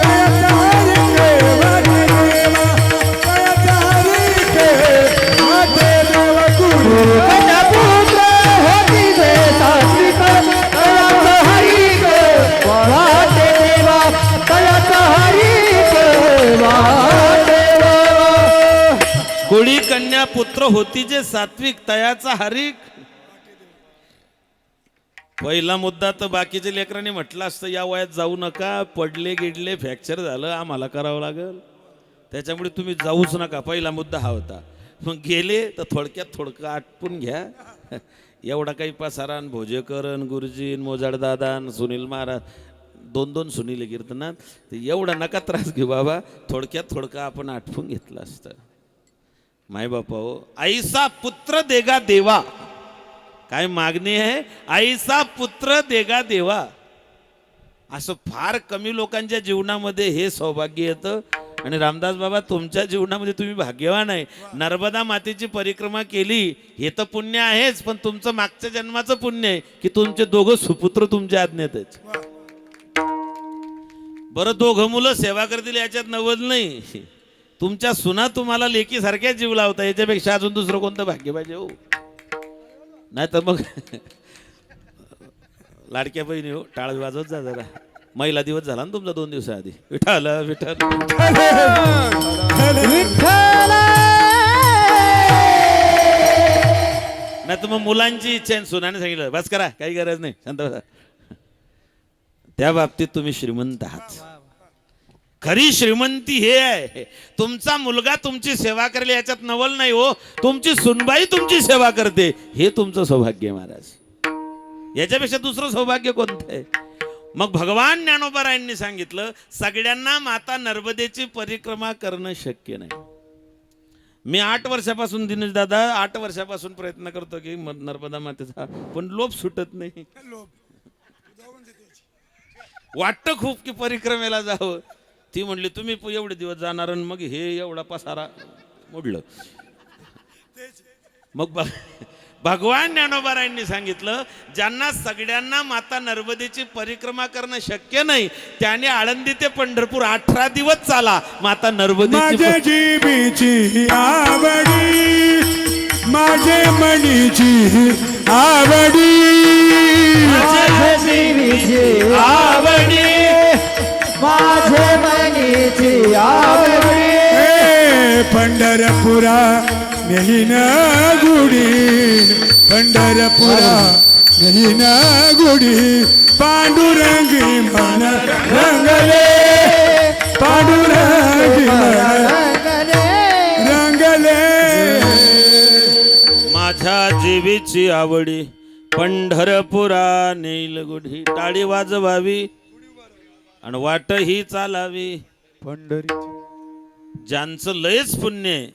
दयाचा हरिके वाटे देवा, दयाचा हरिके वाटे देवा. कन्या पुत्र होती जे सात्विक, दयाचा हरिक वाटे देवा, दयाचा हरिक वाटे देवा. कोळी कन्या पुत्र होती जे सात्विक, तयाचा हरिक. पहिला मुद्दा तर बाकीच्या लेकरांनी म्हटलं असतं या वयात जाऊ नका, पडले गिडले फ्रॅक्चर झालं आम्हाला करावं लागेल, त्याच्यामुळे तुम्ही जाऊच नका. पहिला मुद्दा हा होता. मग गेले तर थोडक्यात थोडकं आटपून घ्या. एवढा काही पसारान भोजेकरन गुरुजीन मोजाडदादान सुनील महाराज, दोन दोन सुनील कीर्तनात, तर एवढा नका त्रास घेऊ बाबा. थोडक्यात थोडकं आपण आटपून घेतलं असतं. माय बापा हो, आईसा पुत्र देगा देवा. काय मागणी आहे? आईसा पुत्र देगा देवा. असं फार कमी लोकांच्या जीवनामध्ये हे सौभाग्य येतं. आणि रामदास बाबा, तुमच्या जीवनामध्ये तुम्ही भाग्यवान आहे. नर्मदा मातेची परिक्रमा केली हे तर पुण्य आहेच, पण तुमचं मागच्या जन्माचं पुण्य आहे की तुमचे दोघं सुपुत्र तुमच्या आज्ञेत आहेत. बरं, दोघं मुलं सेवा करतील याच्यात नवल नाही. तुमच्या सुना तुम्हाला लेकी सारख्या जीव लावता, याच्यापेक्षा अजून दुसरं कोणतं भाग्य पाहिजे हो? नाही तर मग लाडक्या बहिणी हो, टाळ वाजवत जा जरा. महिला दिवस झाला ना तुमचा 2 दिवसाआधी. विठ्ठल विठ्ठल. नाही तर मग मुलांची इच्छा आहे, सुनाने सांगितलं बस करा, काही गरज नाही, शांत बसा. त्या बाबतीत तुम्ही श्रीमंत आहात. खरी श्रीमंती हे आहे, तुमचा मुलगा तुमची सेवा करेल याच्यात नवल नाही हो. तुमची सुनबाई तुमची सेवा करते, हे तुमचं सौभाग्य आहे महाराज. याच्यापेक्षा दुसरं सौभाग्य कोणतं आहे? मग भगवान ज्ञानोबारायांनी सांगितलं, सगळ्यांना माता नर्मदेची परिक्रमा करणं शक्य नाही. मी 8 वर्षापासून, दिनेश दादा 8 वर्षापासून प्रयत्न करतो की नर्मदा मातेचा, पण लोभ सुटत नाही. वाटतं खूप की परिक्रमेला जावं. ती म्हणली तुम्ही एवढे दिवस जाणार आणि मग हे एवढा पसारा मोडलं. मग भगवान ज्ञानोबारायांनी सांगितलं, ज्यांना सगळ्यांना माता नर्मदेची परिक्रमा करणं शक्य नाही त्याने आळंदी ते पंढरपूर 18 दिवस चाला. माता नर्मदेची माझ्या जीवीची आवडी, माझे मनीची आवडी, माझे जीवीची आवडी, माझे मनीची आवडी. पंढरपुरा नेहीन गुडी, पंढरपुरा नेहीन गुडी. पांडुरंगी मन रंगले, पांडुरंगी मन रंगले. माझ्या जीवीची आवडी, पंढरपुरा नेईल गुढी. टाळी वाजवावी आणि वाटही चालावी. पंढरी ज्यांचं लयच पुण्य आहे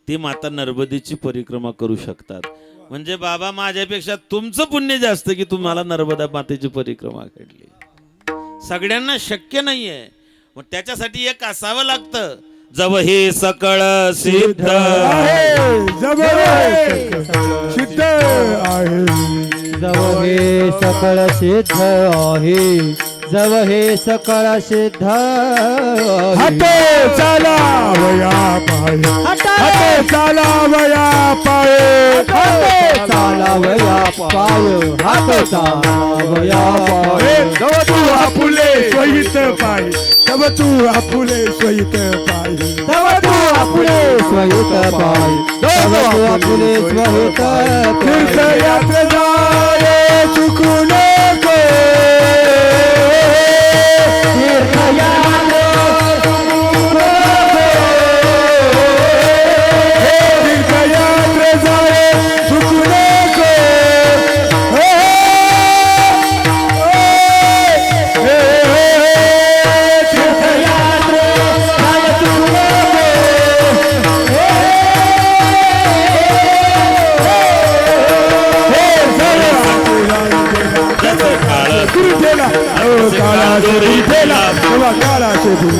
ती माता नर्मदेची परिक्रमा करू शकतात. म्हणजे बाबा माझ्यापेक्षा तुमचं पुण्य जास्त की तुम्हाला नर्मदा मातेची परिक्रमा घडली. सगळ्यांना शक्य नाहीये. मग त्याच्यासाठी एक असावं लागतं. जव हे सकळ सिद्ध सिद्ध आहे जव हे सकळ सिद्ध आहे जव हे सकळ सिद्ध हात चालावया पाय हात चालावया पाय चालावया पाय हात चालावया पाय तव तू आपुले सोयीत पाय तव तू आपुले सोयीत पाय तव तू आपुले स्वहित पाय तव तू आपुले स्वहित तीर्थयात्रे जाये चुकू नको तीर्थयात्रे जाये चुकू नको काळा शोधी ठेला तेव्हा काळा शोधी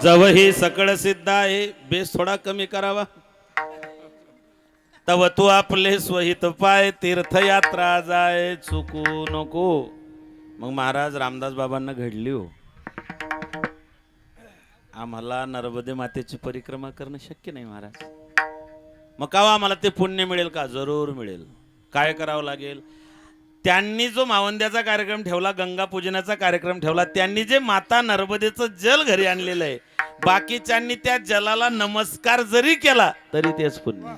जव हे सकळ सिद्ध आहे. बेस थोडा कमी करावा. तव तू आपले स्वहित पाय तीर्थयात्रा जाय चुकू नको. मग महाराज रामदास बाबांना घडली हो. आम्हाला नर्मदे मातेची परिक्रमा करणं शक्य नाही महाराज. मग का आम्हाला ते पुण्य मिळेल का? जरूर मिळेल. काय करावं लागेल? त्यांनी जो मावंद्याचा कार्यक्रम ठेवला, गंगा पूजनाचा कार्यक्रम ठेवला, त्यांनी जे माता नर्मदेचं जल घरी आणलेलं आहे, बाकीच्यांनी त्या जलाला नमस्कार जरी केला तरी तेच पुण्य.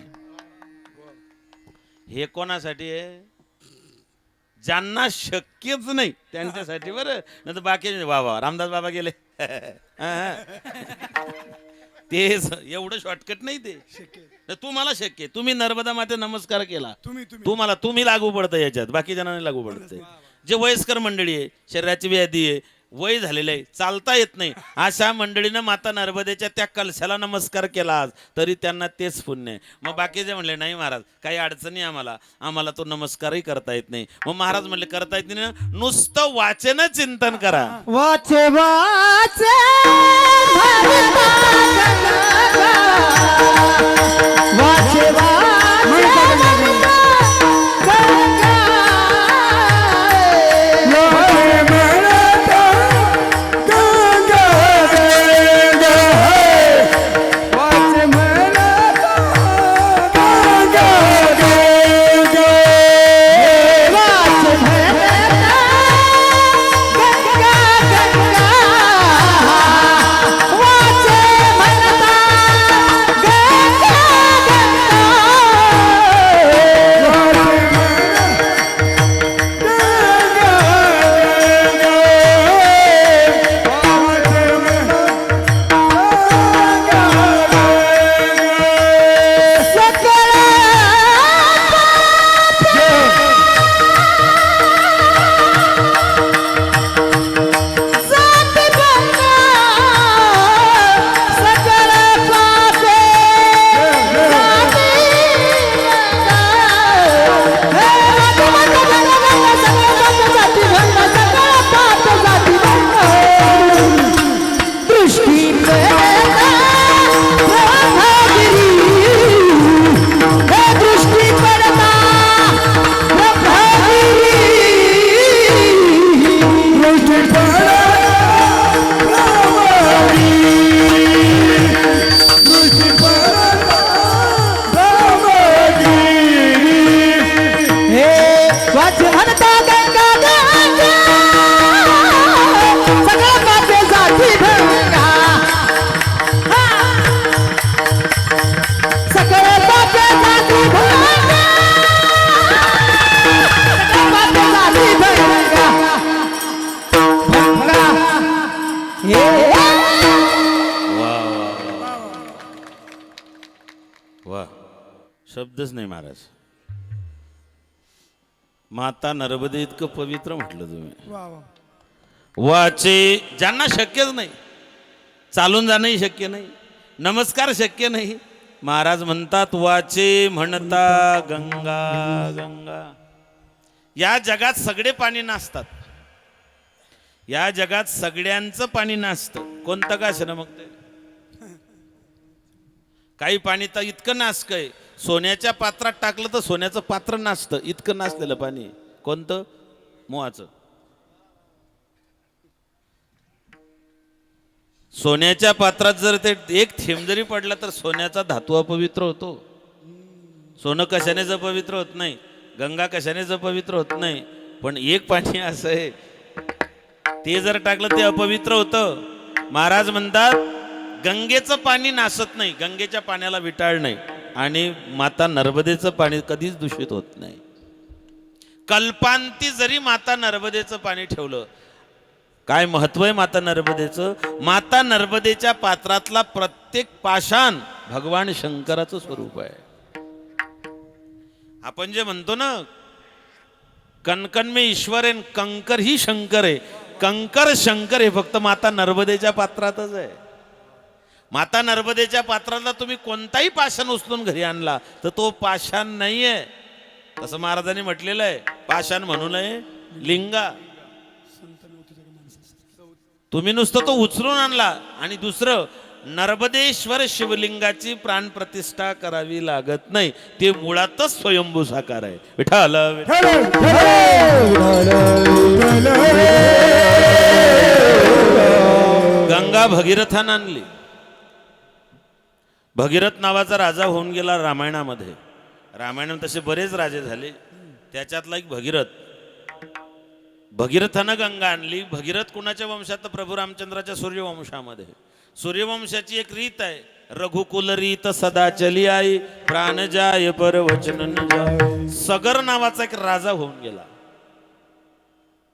हे कोणासाठी आहे? ज्यांना शक्यच नाही त्यांच्यासाठी. बरं, नाही तर बाकी वा रामदास बाबा गेले ते एवढं शॉर्टकट नाही. ते तुम्हाला शक्य. तुम्ही नर्मदा माते नमस्कार केला, तुम्ही लागू पडतं याच्यात, बाकी जणांना लागू पडतं. जे वयस्कर मंडळी आहे, शरीराची व्याधी आहे, वय झालेलं आहे, चालता येत नाही, अशा मंडळीनं माता नर्मदेच्या त्या कलशाला नमस्कार केला आज तरी त्यांना तेच पुण्य आहे. मग बाकीचे म्हणले नाही महाराज काही अडचणी आम्हाला तो नमस्कारही करता येत नाही. मग महाराज म्हणले करता येत नाही ना, नुसतं वाचन चिंतन करा. वाचे वाचे वाचे शब्दच नाही महाराज. माता नर्मदे इतकं पवित्र म्हटलं तुम्ही. वा वा. वाचे ज्यांना शक्यच नाही, चालून जाणंही शक्य नाही, नमस्कार शक्य नाही, महाराज म्हणतात वाचे म्हणता गंगा गंगा. या जगात सगळे पाणी नाचतात, या जगात सगळ्यांचं पाणी नाचतं. कोणतं का असेल मग ते. काही पाणी तर इतकं नाचकंय, सोन्याच्या पात्रात टाकलं तर सोन्याचं पात्र नाचतं, इतकं नाचलेलं पाणी. कोणतं? मोहाचं. सोन्याच्या पात्रात जर ते एक थेंब जरी पडला तर सोन्याचा धातू अपवित्र होतो. सोनं कशानेच अपवित्र होत नाही, गंगा कशानेच अपवित्र होत नाही, पण एक पाणी असं आहे ते जर टाकलं ते अपवित्र होतं. महाराज म्हणतात गंगेचं पाणी नासत नाही, गंगेच्या पाण्याला विटाळ नाही, आणि माता नर्मदेचं पाणी कधीच दूषित होत नाही. कल्पांती जरी माता नर्मदेचं पाणी ठेवलं, काय महत्व आहे माता नर्मदेचं. माता नर्मदेच्या पात्रातला प्रत्येक पाषाण भगवान शंकराचं स्वरूप आहे. आपण जे म्हणतो ना कणकण में ईश्वर आहे, कंकर ही शंकर आहे. कंकर शंकर हे फक्त माता नर्मदेच्या पात्रातच आहे. माता नर्मदेच्या पात्रातला तुम्ही कोणताही पाषाण उचलून घरी आणला तर तो पाषाण नाहीये. तसं महाराजांनी म्हटलेलं आहे, पाषाण म्हणू नये लिंगा. तुम्ही नुसतं तो उचलून आणला. आणि दुसरं, नर्मदेश्वर शिवलिंगाची प्राण प्रतिष्ठा करावी लागत नाही, ते मुळातच स्वयंभू साकार आहे. विठ्ठल गंगा भगीरथानं आणली. भगीरथ नावाचा राजा होऊन गेला रामायणामध्ये. रामायणात तसे बरेच राजे झाले, त्याच्यातला एक भगीरथ. भगीरथानं गंगा आणली. भगीरथ कुणाच्या वंशात? प्रभू रामचंद्राच्या सूर्यवंशामध्ये. सूर्यवंशाची एक रीत आहे, रघुकुल रीत सदा चली आई, प्राण जाय पर वचन न जाय. सगर नावाचा एक राजा होऊन गेला.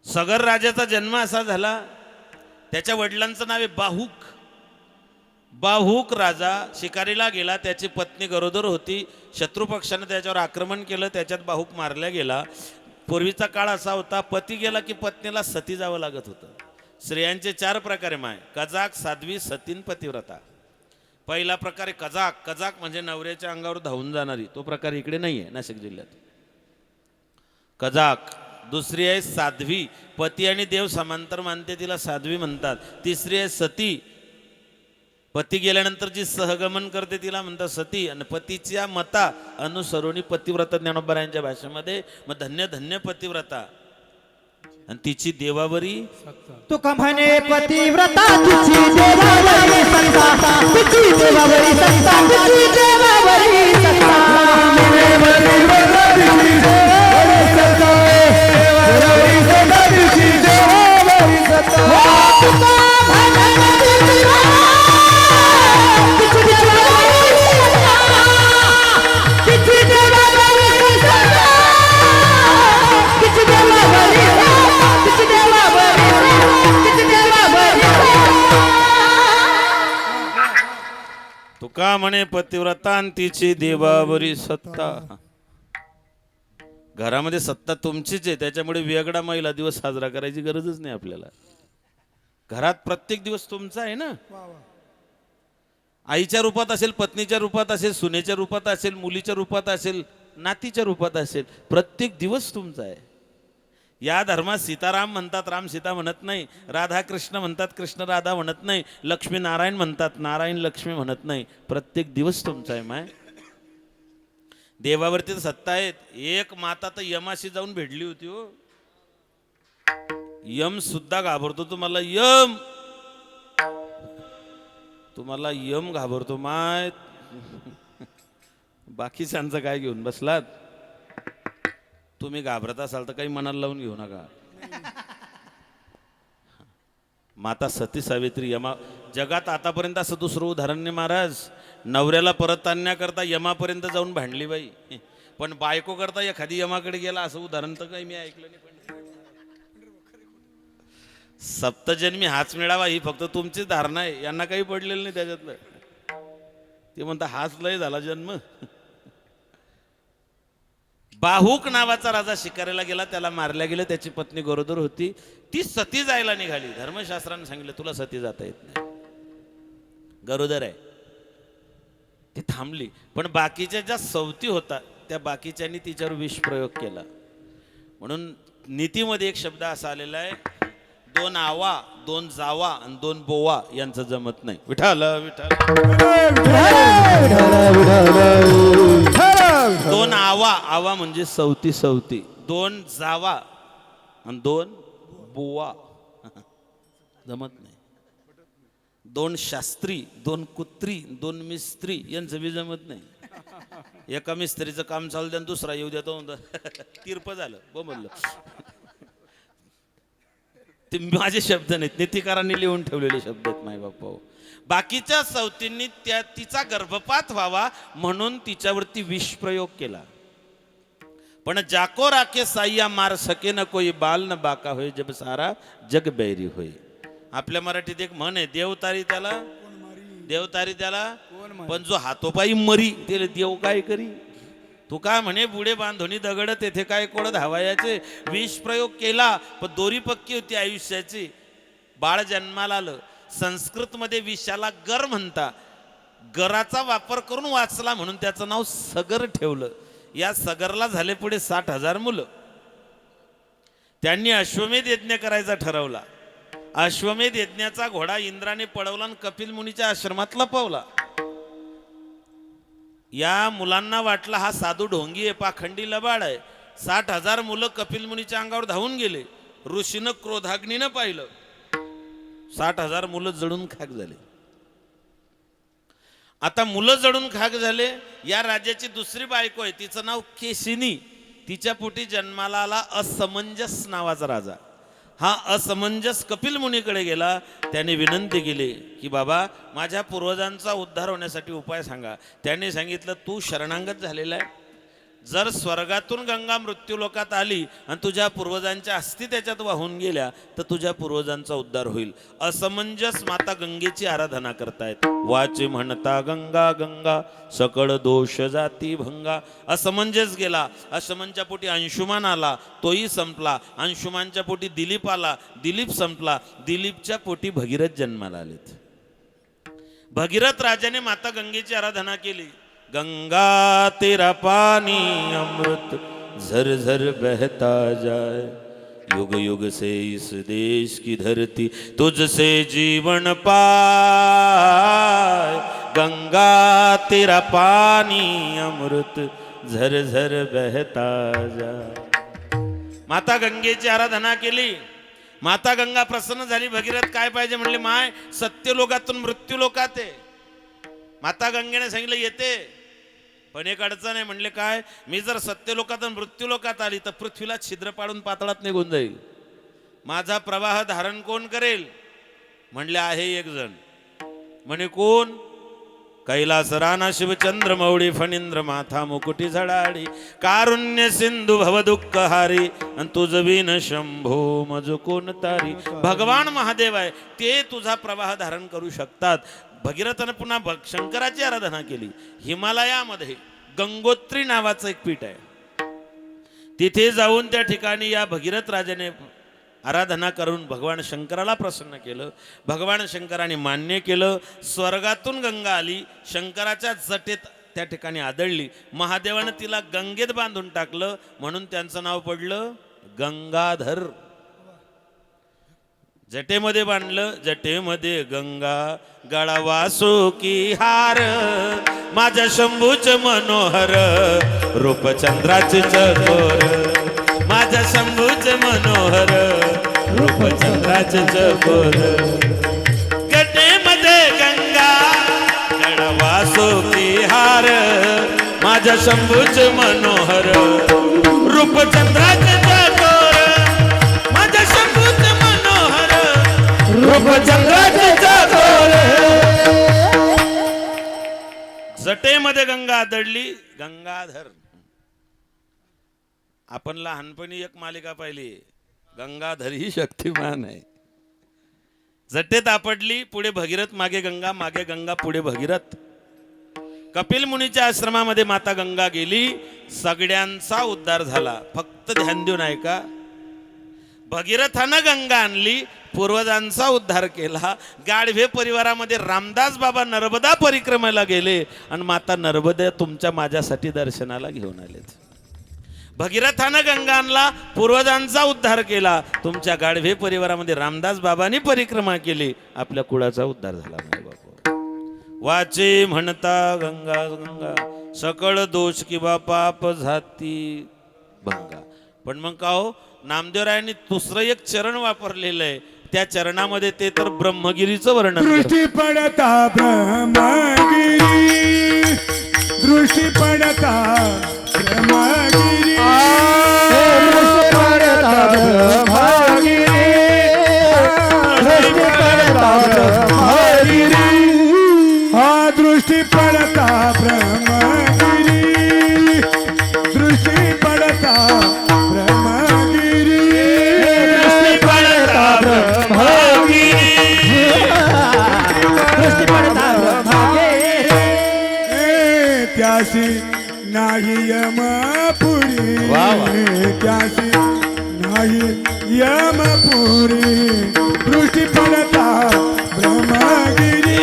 सगर राजाचा जन्म असा झाला, त्याच्या वडिलांचं नाव आहे बाहुक. बाहुक राजा शिकारीला गेला, त्याची पत्नी गरोदर होती. शत्रुपक्षाने त्याच्यावर आक्रमण केलं, त्याच्यात बाहुक मारला गेला. पूर्वीचा काळ असा होता, पती गेला की पत्नीला सती जावं लागत होतं. स्त्रियांचे 4 प्रकारे माय: कजाक, साध्वी, सतीन, पतिव्रता. पहिला प्रकार आहे कजाक. कजाक म्हणजे नवऱ्याच्या अंगावर धावून जाणारी, तो प्रकार इकडे नाही आहे नाशिक जिल्ह्यात. कजाक. दुसरी आहे साध्वी, पती आणि देव समांतर मानते, तिला साध्वी म्हणतात. तिसरी आहे सती, पती गेल्यानंतर जी सहगमन करते तिला म्हणतात सती. आणि पतीच्या मता अनुसरुणी पतिव्रता ज्ञानोबा यांच्या भाषेमध्ये. मग धन्य धन्य पतिव्रता. आणि तिची देवावरी तुका म्हणे पतिव्रता, तिची देवावरी सत्ता, तिची देवावरी सत्ता, तिची देवावरी सत्ता. तुका म्हणे पतिव्रता आणि तिची देवावरी सत्ता. घरामध्ये सत्ता तुमचीच आहे, त्याच्यामुळे वेगळा महिला दिवस साजरा करायची गरजच नाही आपल्याला. घरात प्रत्येक दिवस तुमचा आहे ना. आईच्या रूपात असेल, पत्नीच्या रूपात असेल, सुनेच्या रूपात असेल, मुलीच्या रूपात असेल, नातीच्या रूपात असेल, प्रत्येक दिवस तुमचा आहे. या धर्मात सीताराम म्हणतात, राम सीता म्हणत नाही. राधा कृष्ण म्हणतात, कृष्ण राधा म्हणत नाही. लक्ष्मी नारायण म्हणतात, नारायण लक्ष्मी म्हणत नाही. प्रत्येक दिवस तुमचा आहे माय. देवावरती सत्ता आहेत. एक माता तर यमाशी जाऊन भेटली होती हो. यम सुद्धा घाबरतो तुम्हाला. यम तुम्हाला यम घाबरतो माय. बाकीच्यांचं काय घेऊन बसलात तुम्ही? घाबरत असाल तर काही मनाला लावून घेऊ नका. माता सती सावित्री यमा. जगात आतापर्यंत असं दुसरं उदाहरण नाही महाराज. नवऱ्याला परत आणण्याकरता यमापर्यंत जाऊन भांडली बाई, पण बायको करता एखादी यमाकडे गेला असं उदाहरण तर काही मी ऐकलं नाही. सप्तजन्मी हाच मिळावा ही फक्त तुमची धारणा आहे, यांना काही पडलेलं नाही त्याच्यातलं. ते म्हणता हाच लय झाला जन्म. बाहुक नावाचा राजा शिकारीला गेला, त्याला मारल्या गेलं, त्याची पत्नी गरोदर होती, ती सती जायला निघाली. धर्मशास्त्राने सांगितलं तुला सती जाता येत नाही, गरोदर आहे. ती थांबली, पण बाकीच्या ज्या सवती होता त्या बाकीच्यांनी तिच्यावर विष प्रयोग केला. म्हणून नीतीमध्ये एक शब्द असा आलेला आहे, 2 आवा 2 जावा आणि 2 बोवा यांचं जमत नाही. विठाल विठाल. 2 आवा म्हणजे सवती, 2 जावा आणि 2 बोवा जमत नाही. 2 शास्त्री, 2 कुत्री, 2 मिस्त्री यांचं बी जमत नाही. एका मिस्त्रीचं काम चालू द्या, दुसरा येऊ देतो तिरप झालं बोंबलं. ते माझे शब्द नाहीत, नीतिकारांनी लिहून ठेवलेले शब्द आहेत माय बापा. बाकीच्या सवतींनी तिचा गर्भपात व्हावा म्हणून तिच्यावरती विष प्रयोग केला. पण जाको राखे साईया मार सके न कोई बाल न बाका होय जब सारा जग बैरी होय. आपल्या मराठीत एक म्हण आहे, देवतारी त्याला पण जो हातोपाई मरी त्याला देव काय करी. तू काय म्हणे बुडे बांधोनी दगड तेथे काय कोड धावायचे. विष प्रयोग केला पण दोरी पक्की होती आयुष्याची. बाळ जन्माला आलं. संस्कृत मध्ये विषाला गर म्हणता. गराचा वापर करून वाचला म्हणून त्याचं नाव सगर ठेवलं. या सगरला झाले पुढे 60,000 मुलं. त्यांनी अश्वमेध यज्ञ करायचा ठरवला. अश्वमेध यज्ञाचा घोडा इंद्राने पळवला आणि कपिल मुनीच्या आश्रमात लपवला. या मुलांना वाटलं हा साधू ढोंगी आहे, पाखंडी लबाड आहे. 60,000 मुलं कपिल मुनीच्या अंगावर धावून गेले. ऋषीनं क्रोधाग्नीनं पाहिलं, 60,000 मुलं जळून खाक झाले. आता मुलं जळून खाक झाले. या राज्याची दुसरी बायको आहे, तिचं नाव केशिनी. तिच्या पोटी जन्माला आला असमंजस नावाचा राजा. हा असमंजस कपिल मुनीकडे गेला. त्याने विनंती केली की बाबा माझ्या पूर्वजांचा उद्धार होण्यासाठी उपाय सांगा. त्याने सांगितलं तू शरणागत झालेला आहे. जर स्वर्गातून गंगा मृत्यूलोकात आली आणि तुझ्या पूर्वजांच्या अस्थी त्याच्यात वाहून गेल्या तर तुझ्या पूर्वजांचा उद्धार होईल. असमंजस माता गंगेची आराधना करतायत. वाचे म्हणता गंगा गंगा सकळ दोष जाती भंगा. असमंजस गेला. असमंच्या पोटी अंशुमान आला, तोही संपला. अंशुमानच्या पोटी दिलीप आला, दिलीप संपला. दिलीपच्या पोटी भगीरथ जन्माला आलेत. भगीरथ राजाने माता गंगेची आराधना केली. गंगा तेरा पानी अमृत झर झर बहता जाए, युग युग से इस देश की धरती तुझसे जीवन पाए. गंगा तेरा पानी अमृत झर झर बहता जाए. माता गंगेची आराधना केली. माता गंगा प्रसन्न झाली. भगीरथ काय पाहिजे म्हणले, माय सत्यलोकातून मृत्यूलोकात आहे. माता गंगेने सांगितलं येते, पण एक अडचण आहे. म्हणले काय, मी जर सत्यलोकातून मृत्यूलोकात आली तर पृथ्वीला छिद्र पाडून पातळात निघून जाईल. माझा प्रवाह धारण कोण करेल. म्हणले आहे एक जण. म्हणे कोण. कैलास राणा शिवचंद्र मौळी फणींद्र माथा मुकुटी झडाडी कारुण्य सिंधू भव दुःख हारी आणि तुझ विन शंभो मज कोण तारी. भगवान महादेव आहे, ते तुझा प्रवाह धारण करू शकतात. भगीरथानं पुन्हा शंकराची आराधना केली. हिमालयामध्ये गंगोत्री नावाचं एक पीठ आहे. तिथे जाऊन त्या ठिकाणी या भगीरथ राजाने आराधना करून भगवान शंकराला प्रसन्न केलं. भगवान शंकराने मान्य केलं. स्वर्गातून गंगा आली, शंकराच्या जटेत त्या ठिकाणी आदळली. महादेवानं तिला गंगेत बांधून टाकलं म्हणून त्यांचं नाव पडलं गंगाधर. जटेमध्ये बांधलं, जटेमध्ये गंगा गळा वासो की हार. माझ्या शंभूच मनोहर रूपचंद्राचे चकोर. माझ्या शंभूच मनोहर रूपचंद्राचे चकोर. जटेमध्ये गंगा गळा वासो की हार. माझ्या शंभूच मनोहर रूपचंद्राचे चकोर. माझ्या शंभूच मनोहर रूपचंद्राचे चकोर. जटेमध्ये गंगा आदळली, गंगाधर. आपण लहानपणी एक मालिका पाहिली, गंगाधर ही शक्तिमान आहे. जटेत आपडली, पुढे भगीरथ, मागे गंगा, मागे गंगा, पुढे भगीरथ. कपिल मुनीच्या आश्रमामध्ये माता गंगा गेली. सगळ्यांचा उद्धार झाला. फक्त ध्यान देऊन ऐका. भगीरथानं गंगा आणली, पूर्वजांचा उद्धार केला. गाढवे परिवारामध्ये रामदास बाबा नर्मदा परिक्रमेला गेले आणि माता नर्मदा तुमच्या माझ्यासाठी दर्शनाला घेऊन आलेत. भगीरथानं गंगा आणला, पूर्वजांचा उद्धार केला. तुमच्या गाढवे परिवारामध्ये रामदास बाबांनी परिक्रमा केली, आपल्या कुळाचा उद्धार झाला. वाचे म्हणता गंगा गंगा, सकळ दोष किंवा पाप झाती भंगा. पण मग का हो, नामदेवरायांनी दुसरं एक चरण वापरलेलं आहे. त्या चरणामध्ये ते तर ब्रह्मगिरीचं वर्णन करतात. दृष्टी पडता ब्रह्मगिरी, दृष्टी पडता ब्रह्मगिरी, दृष्टी पडता ब्रह्मगिरी, दृष्टी पडता ब्रह्मगिरी, हा दृष्टी पडता ब्रह्मगिरी, दृष्टी पडता ब्रह्मगिरी, दृष्टी पडता ब्रह्मगिरी, दृष्टी पडता ब्रह्मगिरी. त्याशी नाही यमपुरी, त्याशी नाही यमपुरी, दृष्टी पडता ब्रह्मगिरी,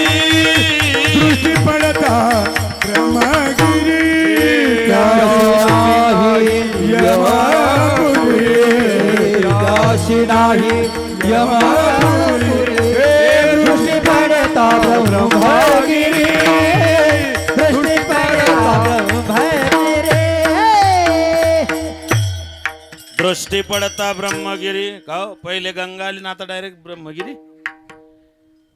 दृष्टी पडता ब्रह्मगिरी, नाही यमपुरी, त्याशी नाही यमपुरी, दृष्टी पडता ब्रह्मगिरी, दृष्टी पडता ब्रह्मगिरी. दृष्टी पडता ब्रह्मगिरी. का हो? पहिले गंगा आली ना, आता डायरेक्ट ब्रह्मगिरी.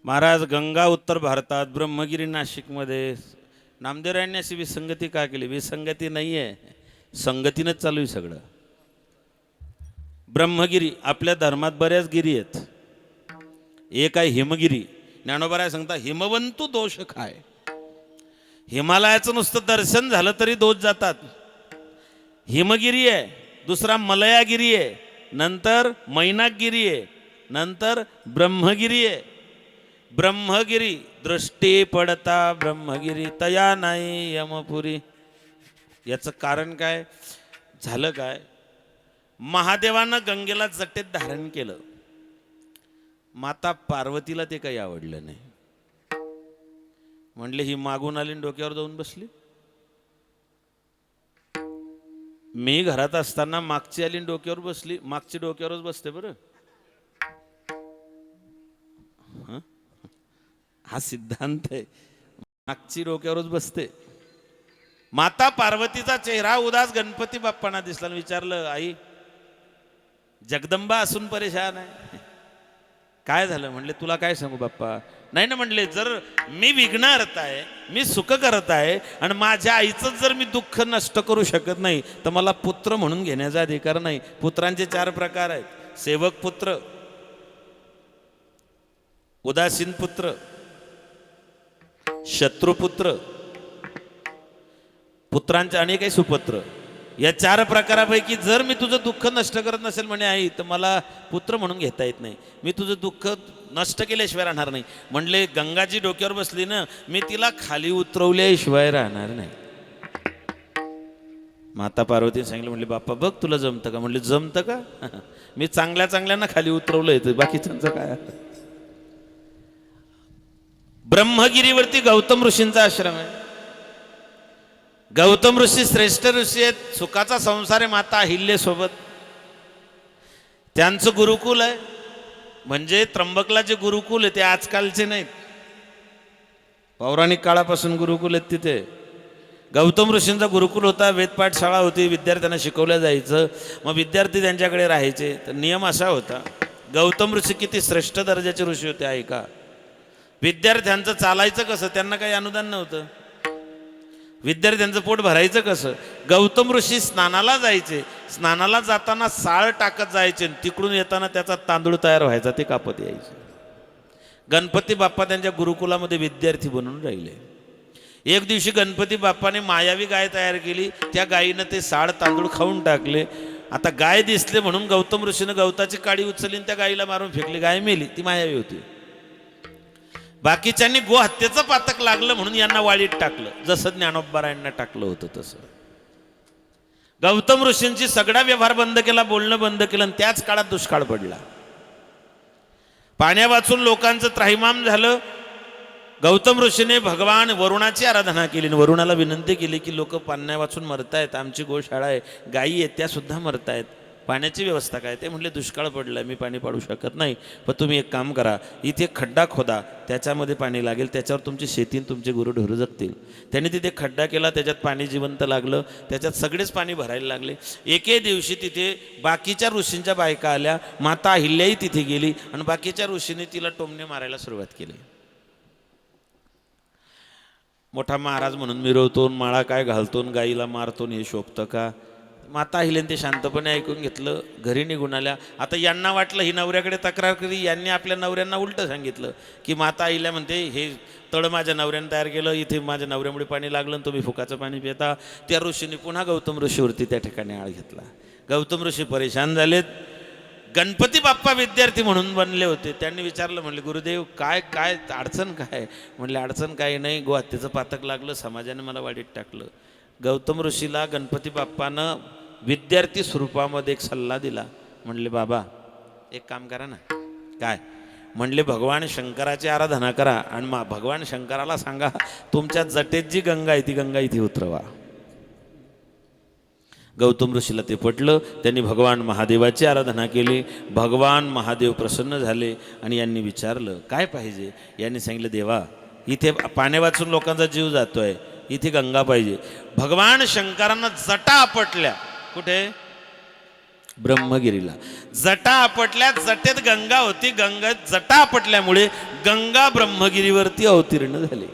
महाराज, गंगा उत्तर भारतात, ब्रह्मगिरी नाशिकमध्ये. नामदेवरायांनी अशी विसंगती का केली? विसंगती नाही आहे, संगतीनंच चालू आहे सगळं. ब्रह्मगिरी, आपल्या धर्मात बऱ्याच गिरी आहेत. एक आहे हिमगिरी. ज्ञानोबा सांगता हिमवंतू दोष काय. हिमालयाचं नुसतं दर्शन झालं तरी दोष जातात. हिमगिरी आहे, दुसरा मलयागिरी आहे, नंतर मैनाकगिरी आहे, नंतर ब्रह्मगिरी आहे. ब्रह्मगिरी, दृष्टी पडता ब्रह्मगिरी, तया नाही यमपुरी. याचं कारण काय झालं? काय महादेवानं गंगेला जटेत धारण केलं, माता पार्वतीला ते काही आवडलं नाही. म्हणले ही मागून आली डोक्यावर जाऊन बसली. मी घरात असताना मागची आली डोक्यावर बसली, मागची डोक्यावरच बसते बरं. हा सिद्धांत आहे, मागची डोक्यावरच बसते. माता पार्वतीचा चेहरा उदास गणपती बाप्पांना दिसला. विचारलं, आई जगदंबा असून परेशान आहे, काय झालं? म्हणले तुला काय सांगू बाप्पा. नाही ना म्हणले, जर मी विघ्नहर्ता आहे, मी सुख करत आहे आणि माझ्या आईचं जर मी दुःख नष्ट करू शकत नाही तर मला पुत्र म्हणून घेण्याचा अधिकार नाही. पुत्रांचे 4 प्रकार आहेत: सेवक पुत्र, उदासीन पुत्र, शत्रुपुत्र, पुत्रांचे अनेक आहे सुपुत्र. या 4 प्रकारापैकी जर मी तुझं दुःख नष्ट करत नसेल म्हणे आई, तर मला पुत्र म्हणून घेता येत नाही. मी तुझं दुःख नष्ट केल्याशिवाय राहणार नाही. म्हणले गंगाजी डोक्यावर बसली ना, मी तिला खाली उतरवल्याशिवाय राहणार नाही. माता पार्वतीने सांगितलं, म्हणले बाप्पा बघ तुला जमतं का? म्हणले जमतं का? मी चांगल्या चांगल्यांना खाली उतरवलंय, तर बाकीच्यांचं काय? ब्रह्मगिरीवरती गौतम ऋषींचा आश्रम आहे. गौतम ऋषी श्रेष्ठ ऋषी आहेत. सुखाचा संसार आहे माता अहिल्यासोबत. त्यांचं गुरुकुल आहे. म्हणजे त्र्यंबकला जे गुरुकुल आहे ते आजकालचे नाहीत, पौराणिक काळापासून गुरुकुल आहेत तिथे. गौतम ऋषींचा गुरुकुल होता, वेदपाठ शाळा होती, विद्यार्थ्यांना शिकवलं जायचं. मग विद्यार्थी त्यांच्याकडे राहायचे. तर नियम असा होता, गौतम ऋषी किती श्रेष्ठ दर्जाचे ऋषी होते ऐका. विद्यार्थ्यांचं चालायचं कसं, त्यांना काही अनुदान नव्हतं. विद्यार्थ्यांचं पोट भरायचं कसं? गौतम ऋषी स्नानाला जायचे. स्नानाला जाताना साळ टाकत जायचे, तिकडून येताना त्याचा तांदूळ तयार व्हायचा, ते कापत यायचे. गणपती बाप्पा त्यांच्या गुरुकुलामध्ये विद्यार्थी बनून राहिले. एक दिवशी गणपती बाप्पाने मायावी गाय तयार केली. त्या गायीनं ते साळ तांदूळ खाऊन टाकले. आता गाय दिसले म्हणून गौतम ऋषीनं गवताची काडी उचलली, त्या गायीला मारून फेकली. गाय मेली, ती मायावी होती. बाकीच्यांनी गोहत्येचं पातक लागलं म्हणून यांना वाळीत टाकलं, जसं ज्ञानोबारायांना टाकलं होतं तसं. गौतम ऋषींची सगळा व्यवहार बंद केला, बोलणं बंद केलं आणि त्याच काळात दुष्काळ पडला. पाण्या वाचून लोकांचं त्राहिमाम झालं. गौतम ऋषीने भगवान वरुणाची आराधना केली आणि वरुणाला विनंती केली की लोक पाण्या वाचून मरतायत, आमची गोशाळा आहे, गायी आहेत त्या सुद्धा मरतायत, पाण्याची व्यवस्था काय? ते म्हटले दुष्काळ पडलाय, मी पाणी पाडू शकत नाही, पण तुम्ही एक काम करा, इथे खड्डा खोदा, त्याच्यामध्ये पाणी लागेल, त्याच्यावर तुमची शेती तुमचे गुरुढोरं जगतील. त्यांनी तिथे खड्डा केला, त्याच्यात पाणी जिवंत लागलं, त्याच्यात सगळेच पाणी भरायला लागले. एके दिवशी तिथे बाकीच्या ऋषींच्या बायका आल्या, माता अहिल्याही तिथे गेली आणि बाकीच्या ऋषींनी तिला टोमणे मारायला सुरुवात केली. मोठा महाराज म्हणून मिरवतो, माळा काय घालतो, गाईला मारतो, हे शोभतं का? माता अहिल्याने ते शांतपणे ऐकून घेतलं, घरी निघून आल्या. आता यांना वाटलं ही नवऱ्याकडे तक्रार करी, यांनी आपल्या नवऱ्यांना उलटं सांगितलं की माता अहिल्या म्हणते हे तळ माझ्या नवऱ्यानं तयार केलं, इथे माझ्या नवऱ्यामुळे पाणी लागलं, तुम्ही फुकाचं पाणी पिता. त्या ऋषींनी पुन्हा गौतम ऋषीवरती त्या ठिकाणी आळ घेतला. गौतम ऋषी परेशान झालेत. गणपती बाप्पा विद्यार्थी म्हणून बनले होते. त्यांनी विचारलं, म्हणले गुरुदेव काय काय अडचण काय? म्हणले अडचण काही नाही, गोहत्येचं पातक लागलं, समाजाने मला वाडीत टाकलं. गौतम ऋषीला गणपती बाप्पानं विद्यार्थी स्वरूपामध्ये एक सल्ला दिला. म्हणले बाबा एक काम करा ना. काय? म्हणले भगवान शंकराची आराधना करा आणि भगवान शंकराला सांगा तुमच्या जटेत जी गंगा आहे ती गंगा इथे उतरवा. गौतम ऋषीला ते पटलं. त्यांनी भगवान महादेवाची आराधना केली. भगवान महादेव प्रसन्न झाले आणि यांनी विचारलं काय पाहिजे? यांनी सांगितलं देवा इथे पाण्या वाचून लोकांचा जीव जातोय, इथे गंगा पाहिजे. भगवान शंकरांना जटा आपटल्या. कुठे? ब्रह्मगिरीला जटा आपटल्या. जटेत गंगा होती, गंगेत जटा आपटल्यामुळे गंगा ब्रह्मगिरीवरती अवतीर्ण झाली.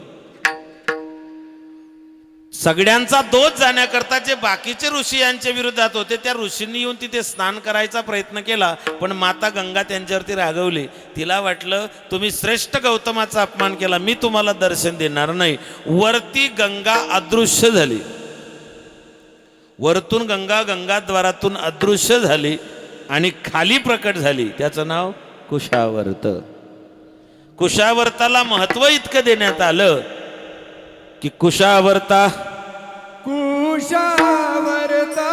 सगळ्यांचा दोष जाण्याकरता जे बाकीचे ऋषी यांच्या विरोधात होते त्या ऋषींनी येऊन तिथे स्नान करायचा प्रयत्न केला, पण माता गंगा त्यांच्यावरती रागवली. तिला वाटलं तुम्ही श्रेष्ठ गौतमाचा अपमान केला, मी तुम्हाला दर्शन देणार नाही. वरती गंगा अदृश्य झाली. वरतून गंगा गंगाद्वारातून अदृश्य झाली आणि खाली प्रकट झाली. त्याचं नाव कुशावर्त. कुशावर्ताला महत्व इतकं देण्यात आलं की कुशावर्ता कुशावर्ता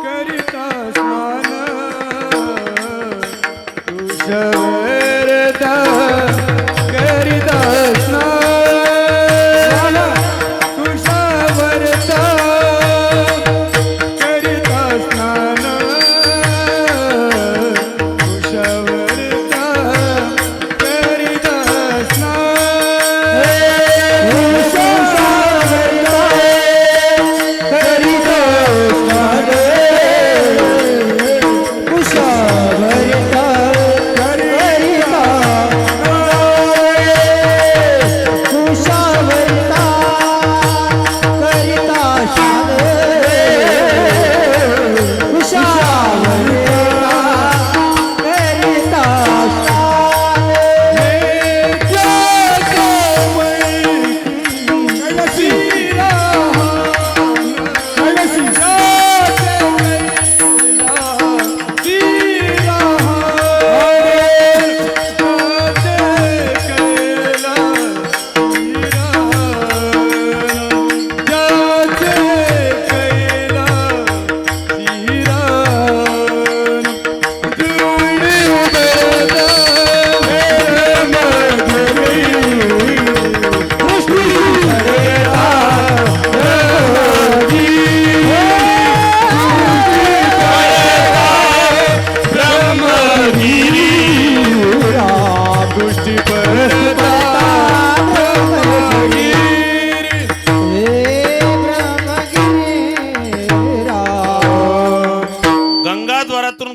करिता स्नान, कुशावर्ता करिता स्नान, कुशावर्ता करिता स्नान, कुशावर्ता करिता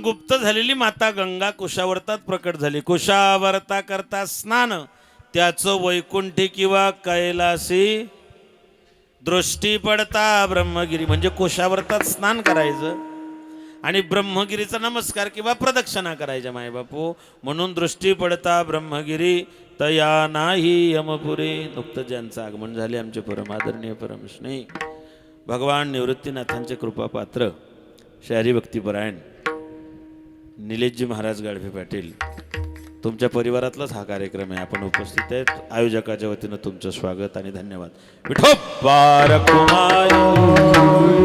गुप्त झालेली माता गंगा कुशावर्तात प्रकट झाली. कुशावर्ता करता स्नान त्याचं वैकुंठी किंवा कैलासी दृष्टी पडता ब्रह्मगिरी. म्हणजे कुशावर्तात स्नान करायचं आणि ब्रह्मगिरीचा नमस्कार किंवा प्रदक्षिणा करायच्या मायबापू. म्हणून दृष्टी पडता ब्रह्मगिरी तया नाही यमपुरी. नुकतं ज्यांचं आगमन झाले आमचे परमादरणीय परमस्नेही भगवान निवृत्तीनाथांचे कृपापात्र श्री हरिभक्तीपरायण निलेशजी महाराज गाडवे पाटील, तुमच्या परिवारातलाच हा कार्यक्रम आहे. आपण उपस्थित आहेत. आयोजकाच्या वतीनं तुमचं स्वागत आणि धन्यवाद. विठोबा रखुमाई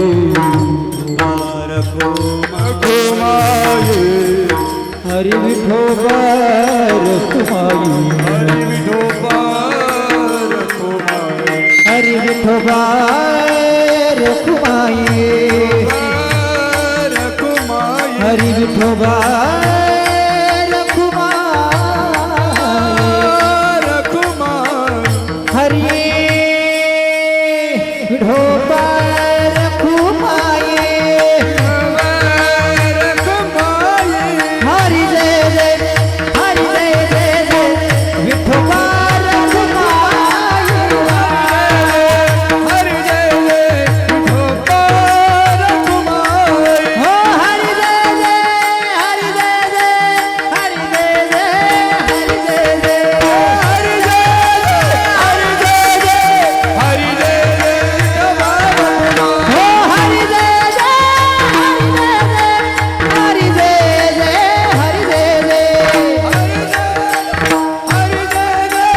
हरी विठोबा रखुमाई हरी विठोबा रखुमाई हरी विठोबा रखुमाई रखुमाई हरी विठोबा हरी विठोबा रखुमाई हरी जय जय हरी जय जय जय विठोबा रखुमाई हरी जय जय विठोबा रखुमाई हो हरि जय जय हरि जय जय हरि जय जय हरि जय जय हरी जय जय हरी जय जय हरी जय जय विठोबा रखुमाई हो हरि जय जय हरि जय जय हरि जय जय हरि जय जय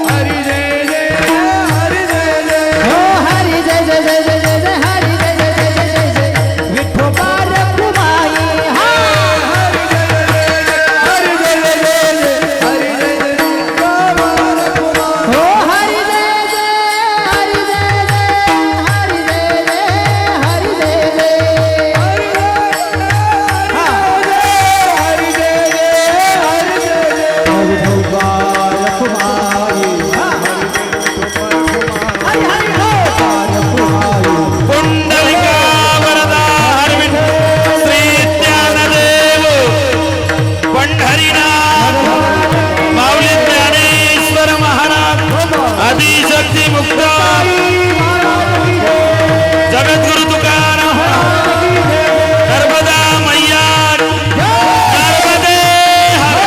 हरी जय जय हरी जय जय हो हरि जय जय जय जय जय जय हरि जय जय जय जय जय जय विठोबा रखुमाई हा हरी जय जय हरी जय जय हरी जय जय विठोबा रखुमाई हो हरि जय जय हरि जय जय हरि जय जय हरि जय जय हरी जय जय हरी जय जय विठोबा रखुमाई हरि हरि हो रखुमाई पुंडलिका वरदा हरविंद श्री ज्ञानदेव पंढरीनाथ माऊली ज्ञानेश्वर महाराज आदिशक्ती मुक्तार जगद्गुरु तुकाराम नर्मदा मैया नर्मदे हर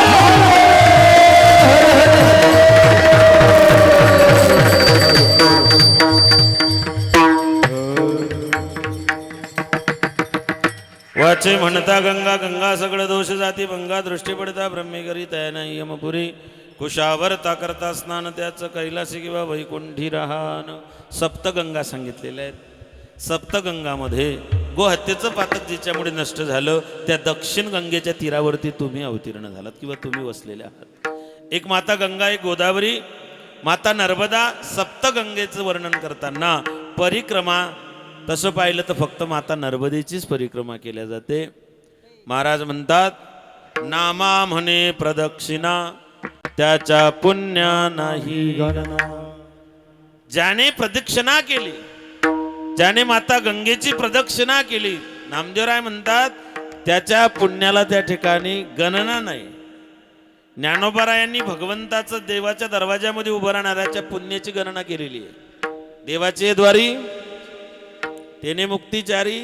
वाचे म्हणता गंगा गंगा सगळं दोष जाती भंगा दृष्टी पडता ब्रह्मी करी तया नाही यमपुरी कुशावरता करता स्नान त्याचं कैलासी किंवा वैकुंठी राहान सप्तगंगा सांगितलेल्या आहेत. सप्तगंगामध्ये गोहत्येचं पातक जिच्यामुळे नष्ट झालं त्या दक्षिण गंगेच्या तीरावरती तुम्ही अवतीर्ण झालात किंवा तुम्ही वसलेले आहात. एक माता गंगा एक गोदावरी माता नर्मदा सप्तगंगेचं वर्णन करताना परिक्रमा तसं पाहिलं तर फक्त माता नर्मदेचीच परिक्रमा केल्या जाते. महाराज म्हणतात नामा म्हणे प्रदक्षिणा त्याच्या पुण्या नाही गणना ज्याने प्रदक्षिणा केली ज्याने माता गंगेची प्रदक्षिणा केली नामदेवराय म्हणतात त्याच्या पुण्याला त्या ठिकाणी गणना नाही. ज्ञानोबारायांनी भगवंताचं देवाच्या दरवाजामध्ये उभं राहणाऱ्याच्या पुण्याची गणना केलेली आहे. देवाचे द्वारी तेने मुक्तिचारी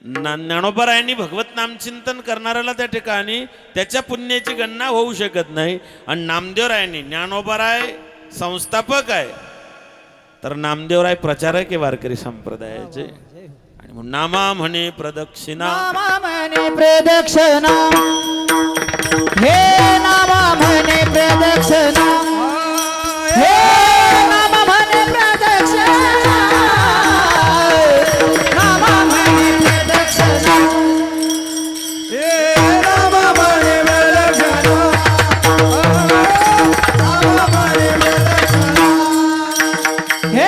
ज्ञानोबारायांनी भगवत नामचिंतन करणाऱ्याला त्या ठिकाणी त्याच्या पुण्याची गणना होऊ शकत नाही. आणि नामदेवरायांनी ज्ञानोबाराय संस्थापक आहे तर नामदेवराय प्रचारक आहे वारकरी संप्रदायाचे. आणि म्हणून नामा म्हणे प्रदक्षिणा नामा म्हणे प्रदक्षिणा हे नामा म्हणे प्रदक्षिणा हे नामा म्हणे प्रदक्षिणा नामा म्हणे प्रदक्षिणा हे राम म्हणे प्रदक्षिणा राम म्हणे प्रदक्षिणा हे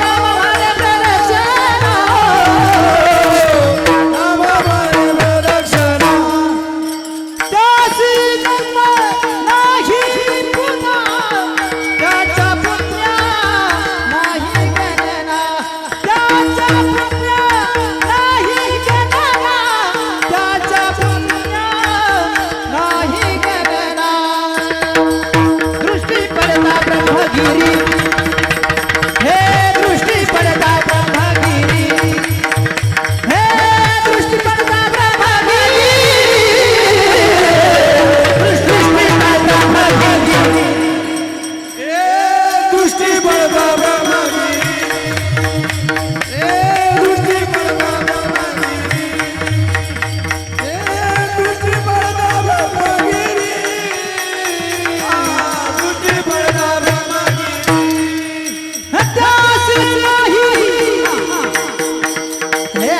नामा म्हणे प्रदक्षिणा राम म्हणे प्रदक्षिणा दासी जन्म नाही पुन्हा त्याचा पुण्य नाही गणना त्याचा पुण्य नाही गणना त्याचा पुण्य नाही गणना दृष्टी पडता ब्रह्मगिरी हे दृष्टी पडता ब्रह्मगिरी हे दृष्टी पडता ब्रह्मगिरी दृष्टी पडता ब्रह्मगिरी हे दृष्टी पडता ब्रह्मगिरी हे दृष्टी पडता ब्रह्मगिरी हे दृष्टी पडता ब्रह्मगिरी दृष्टी पडता ब्रह्मगिरी दास नाही हे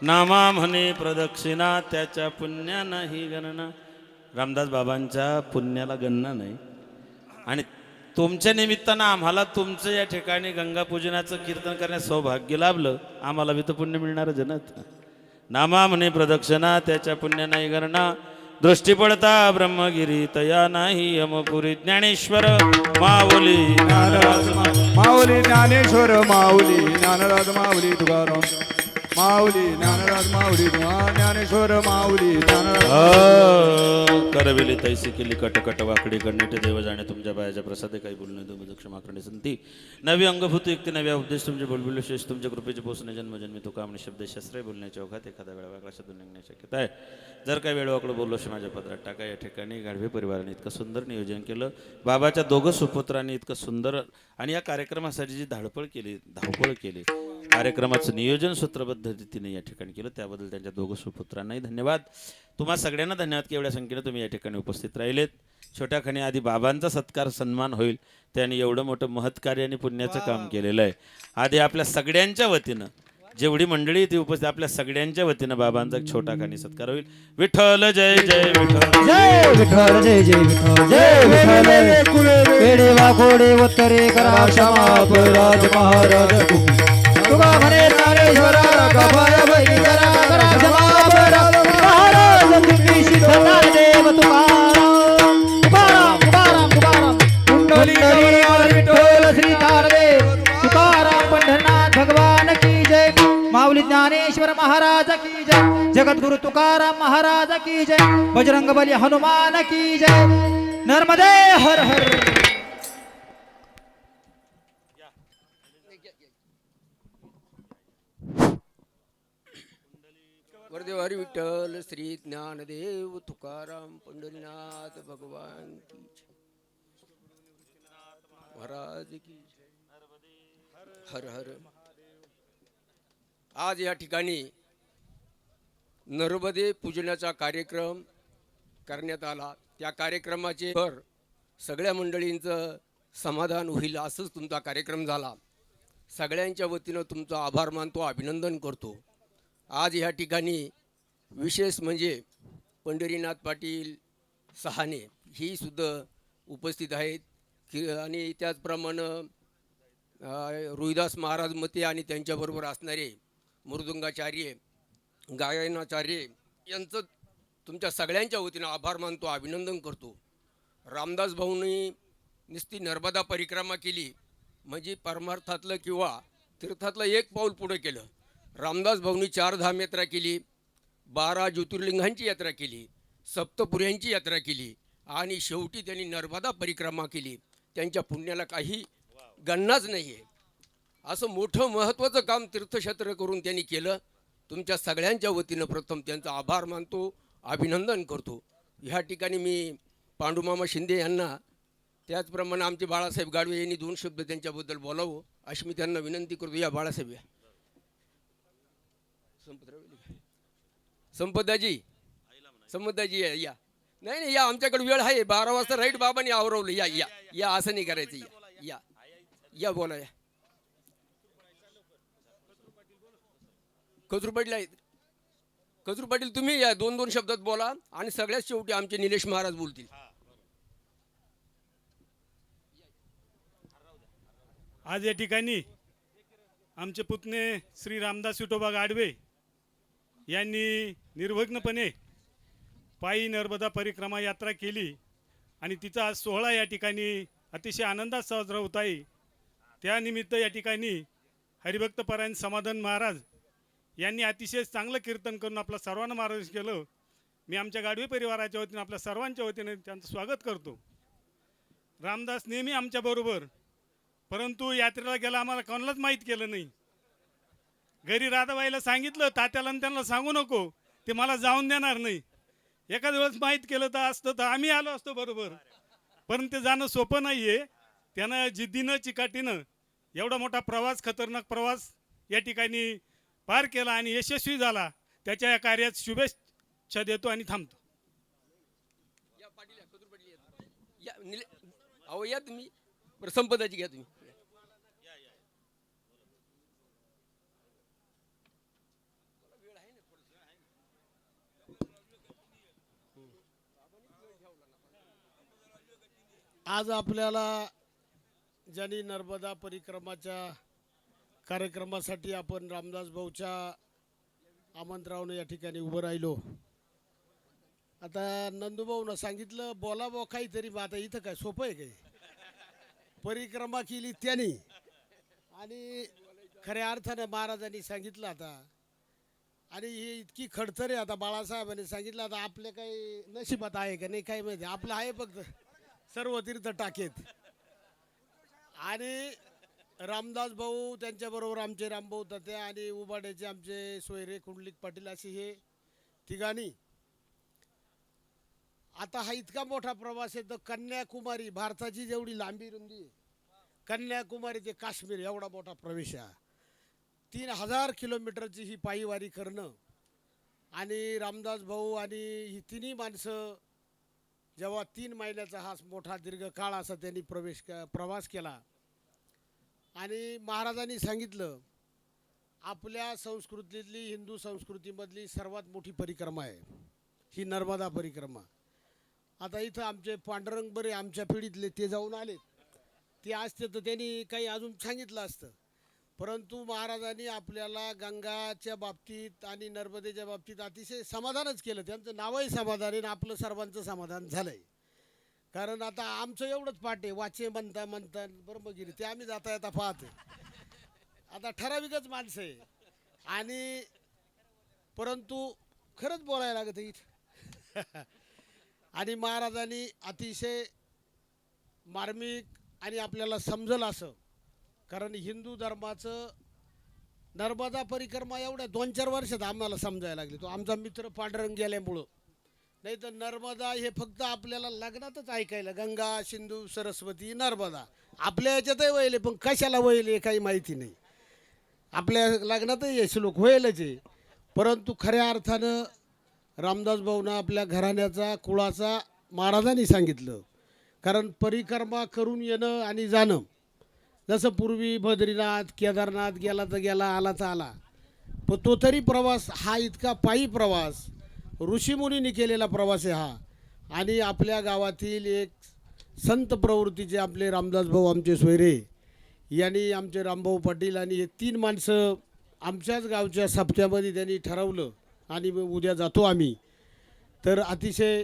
नामा म्हणे प्रदक्षिणा त्याच्या पुण्या नाही गणना. रामदास बाबांच्या पुण्याला गणना नाही. आणि तुमच्या निमित्तानं आम्हाला तुमचं या ठिकाणी गंगापूजनाचं कीर्तन करण्यास सौभाग्य लाभलं. आम्हाला बी तर पुण्य मिळणार जनत. नामा म्हणे प्रदक्षिणा त्याच्या पुण्य नाही गणना. दृष्टी पडता ब्रह्मगिरी तया नाही यमपुरी. ज्ञानेश्वर माऊली ज्ञानराज माऊली ज्ञानेश्वर माऊली ज्ञानराज माऊली तुकाराम माऊली ज्ञानराज माऊली ज्ञानेश्वर माऊली ज्ञानराज. करविली तैसी केली कटकट वाकडी करणीट देव जाणे तुमच्या बायाच्या प्रसादे काही बोलणे तुम्ही क्षमा करणे संती नवी अंगभूत युक्ती नव्या उपदेश तुमचे बोलबिलो शेष तुमच्या कृपेचे पोचणे जन्मजन्मी तुका आणि शब्द शास्त्रीय बोलण्याच्या ओघात एखादा वेळा वेगळा शब्द निघण्याची शक्यता आहे. जर काही वेळ वाकडं बोललो असे माझ्या पदरात टाका. या ठिकाणी गाढवे परिवाराने इतकं सुंदर नियोजन केलं. बाबाच्या दोघं सुपुत्रांनी इतकं सुंदर आणि या कार्यक्रमासाठी जी धावपळ केली कार्यक्रमाचं नियोजन सूत्रबद्ध रीतीने या ठिकाणी केलं त्याबद्दल त्यांच्या दोघं सुपुत्रांनाही धन्यवाद. तुम्हा सगळ्यांना धन्यवाद की एवढ्या संख्येने तुम्ही या ठिकाणी उपस्थित राहिलेत. छोट्या खाणी आधी बाबांचा सत्कार सन्मान होईल त्यांनी एवढं मोठं महत्कार्य आणि पुण्याचं काम केलेलं आहे. आधी आपल्या सगळ्यांच्या वतीनं जेवढी मंडळी ती उपस्थित आपल्या सगळ्यांच्या वतीनं बाबांचा एक छोटा खाणी सत्कार होईल. विठ्ठल जय जय विठ्ठल जय विठ्ठल जय जय विठ्ठल जय विठ्ठल वेडे वाकोडे उत्तरे करा क्षमा राज महाराज तुका म्हणे ज्ञानेश्वरा कपाय बैरी करा करा क्षमा महाराज तुम्ही सिद्ध देव तुकाराम तुकाराम तुकाराम तुकाराम कुंडली विठ्ठल श्री तारदेव तुकाराम पंढरनाथ भगवान की जय. माऊली ज्ञानेश्वर महाराज की जय. जगद्गुरु तुकाराम महाराज की जय. बजरंग बली हनुमान की जय. नर्मदे हर हर. वरदेव हरी विठ्ठल श्री ज्ञानदेव तुकाराम पंढरीनाथ भगवान की जय. महाराज की जय. हर हर. आज या ठिकाणी नर्मदे पूजनाचा कार्यक्रम करण्यात आला. त्या कार्यक्रमाचे भर सगळ्या मंडळींचं समाधान होईल असंच तुमचा कार्यक्रम झाला. सगळ्यांच्या वतीनं तुमचा आभार मानतो, अभिनंदन करतो. आज ह्या ठिकाणी विशेष म्हणजे पंढरीनाथ पाटील सहाने ही सुद्धा उपस्थित आहेत आणि त्याचप्रमाणे रोहिदास महाराज मते आणि त्यांच्याबरोबर असणारे मृदुंगाचार्य गायनाचार्य यांचं तुमच्या सगळ्यांच्या वतीनं आभार मानतो, अभिनंदन करतो. रामदास भाऊंनी नुसती नर्मदा परिक्रमा केली म्हणजे परमार्थातलं किंवा तीर्थातलं एक पाऊल पुढे केलं. रामदास भाऊंनी 4 धाम यात्रा केली, 12 ज्योतिर्लिंगांची यात्रा केली, सप्तपुऱ्यांची यात्रा केली आणि शेवटी त्यांनी नर्मदा परिक्रमा केली. त्यांच्या पुण्याला काही गणनाच नाही आहे. असं मोठं महत्त्वाचं काम तीर्थक्षेत्र करून त्यांनी केलं. तुमच्या सगळ्यांच्या वतीनं प्रथम त्यांचा आभार मानतो, अभिनंदन करतो. ह्या ठिकाणी मी पांडुमामा शिंदे यांना त्याचप्रमाणे आमचे बाळासाहेब गाडवे यांनी 2 शब्द त्यांच्याबद्दल बोलावं अशी मी त्यांना विनंती करतो. या बाळासाहेब या. संपदाजी या. नाही नाही या, आमच्याकडे वेळ आहे. 12 वाजता राईट बाबांनी आवरवलं. या या या, असं नाही करायचं. या या या बोला. या कचरू पाटील आहेत. कचरू पाटील तुम्ही या, 2-2 शब्दात बोला आणि सगळ्यात शेवटी आमचे निलेश महाराज बोलतील. आज या ठिकाणी आमचे पुतणे श्री रामदास विठोबा गाडवे यांनी निर्विघ्नपणे पायी नर्मदा परिक्रमा यात्रा केली आणि तिचा आज सोहळा या ठिकाणी अतिशय आनंदात साजरा होत आहे. त्यानिमित्त या ठिकाणी हरिभक्तपरायण समाधान महाराज यांनी अतिशय चांगलं कीर्तन करून आपलं सर्वांना मार्गदर्शन केलं. मी आमच्या गाडवे परिवाराच्या वतीने आपल्या सर्वांच्या वतीने त्यांचं स्वागत करतो. रामदास नेहमी आमच्याबरोबर, परंतु यात्रेला गेला आम्हाला कोणालाच माहीत केलं नाही. घरी राधाबाईला सांगितलं, तात्याला त्यांना सांगू नको, ते मला जाऊन देणार नाही. एखाद्या वेळेस माहीत केलं तर असतं तर आम्ही आलो असतो बरोबर, पण ते जाणं सोपं नाही आहे. त्यानं जिद्दीनं चिकाटीनं एवढा मोठा प्रवास, खतरनाक प्रवास या ठिकाणी पार केला आणि यशस्वी झाला. त्याच्या या कार्यात शुभेच्छा देतो आणि थांबतो. या तुम्ही संपदाची घ्या तुम्ही. आज आपल्याला ज्यांनी नर्मदा परिक्रमाच्या कार्यक्रमासाठी आपण रामदास भाऊच्या आमंत्रणाने या ठिकाणी उभं राहिलो. आता नंदूभाऊनं सांगितलं बोला भाऊ काहीतरी, मग आता इथं काय सोपं आहे काही. परिक्रमा केली त्यांनी आणि खऱ्या अर्थानं महाराजांनी सांगितलं. आता आणि ही इतकी खडतर आहे. आता बाळासाहेबांनी सांगितलं, आता आपल्या काही नशिबात आहे का नाही काय माहिती, आपलं आहे फक्त सर्व तीर्थ टाकेत. आणि रामदास भाऊ त्यांच्याबरोबर आमचे रामभाऊ तात्या आणि उबाड्याचे आमचे सोयरे कुंडलिक पाटील असे हे तिघांनी. आता हा इतका मोठा प्रवास आहे तर कन्याकुमारी, भारताची जेवढी लांबी रुंदी आहे, कन्याकुमारी ते काश्मीर एवढा मोठा प्रवेश आहे. 3000 किलोमीटरची ही पायीवारी करणं. आणि रामदास भाऊ आणि ही तिन्ही माणसं जेव्हा 3 महिन्याचा हा मोठा दीर्घ काळ असा त्यांनी प्रवास केला. आणि महाराजांनी सांगितलं आपल्या संस्कृतीतली, हिंदू संस्कृतीमधली सर्वात मोठी परिक्रमा आहे ही नर्मदा परिक्रमा. आता इथं आमचे पांडुरंग बरे आमच्या पिढीतले ते जाऊन आले, ते असते तर त्यांनी काही अजून सांगितलं असतं. परंतु महाराजांनी आपल्याला गंगाच्या बाबतीत आणि नर्मदेच्या बाबतीत अतिशय समाधानच केलं. त्यांचं नावही समाधान आहे आणि आपलं सर्वांचं समाधान झालं आहे. कारण आता आमचं एवढंच पाठ आहे, वाचे म्हणता ब्रह्मगिरी ते आम्ही जाता येता पाहतो. आता ठराविकच माणसं आहे. आणि परंतु खरंच बोलायला लागतं इथं. आणि महाराजांनी अतिशय मार्मिक आणि आपल्याला समजलं असं, कारण हिंदू धर्माचं नर्मदा परिक्रमा एवढ्या 2-4 वर्षात आम्हाला समजायला लागली. तो आमचा मित्र पांडुरंग गेल्यामुळं. नाही तर नर्मदा हे फक्त आपल्याला लग्नातच ऐकायला, गंगा सिंधू सरस्वती नर्मदा आपल्या याच्यातही वहिले, पण कशाला वहिले काही माहिती नाही. आपल्या लग्नातही हे श्लोक होईलच आहे. परंतु खऱ्या अर्थानं रामदास भाऊनं आपल्या घराण्याचा कुळाचा महाराजांनी सांगितलं. कारण परिक्रमा करून येणं आणि जाणं, जसं पूर्वी बद्रीनाथ केदारनाथ गेला तर गेला, आला तर आला, पण तो तरी प्रवास हा इतका पायी प्रवास ऋषीमुनींनी केलेला प्रवास आहे हा. आणि आपल्या गावातील एक संत प्रवृत्तीचे आपले रामदास भाऊ आमचे सोयरे यांनी, आमचे रामभाऊ पाटील आणि हे 3 माणसं आमच्याच गावच्या सप्त्यामध्ये त्यांनी ठरवलं आणि उद्या जातो आम्ही. तर अतिशय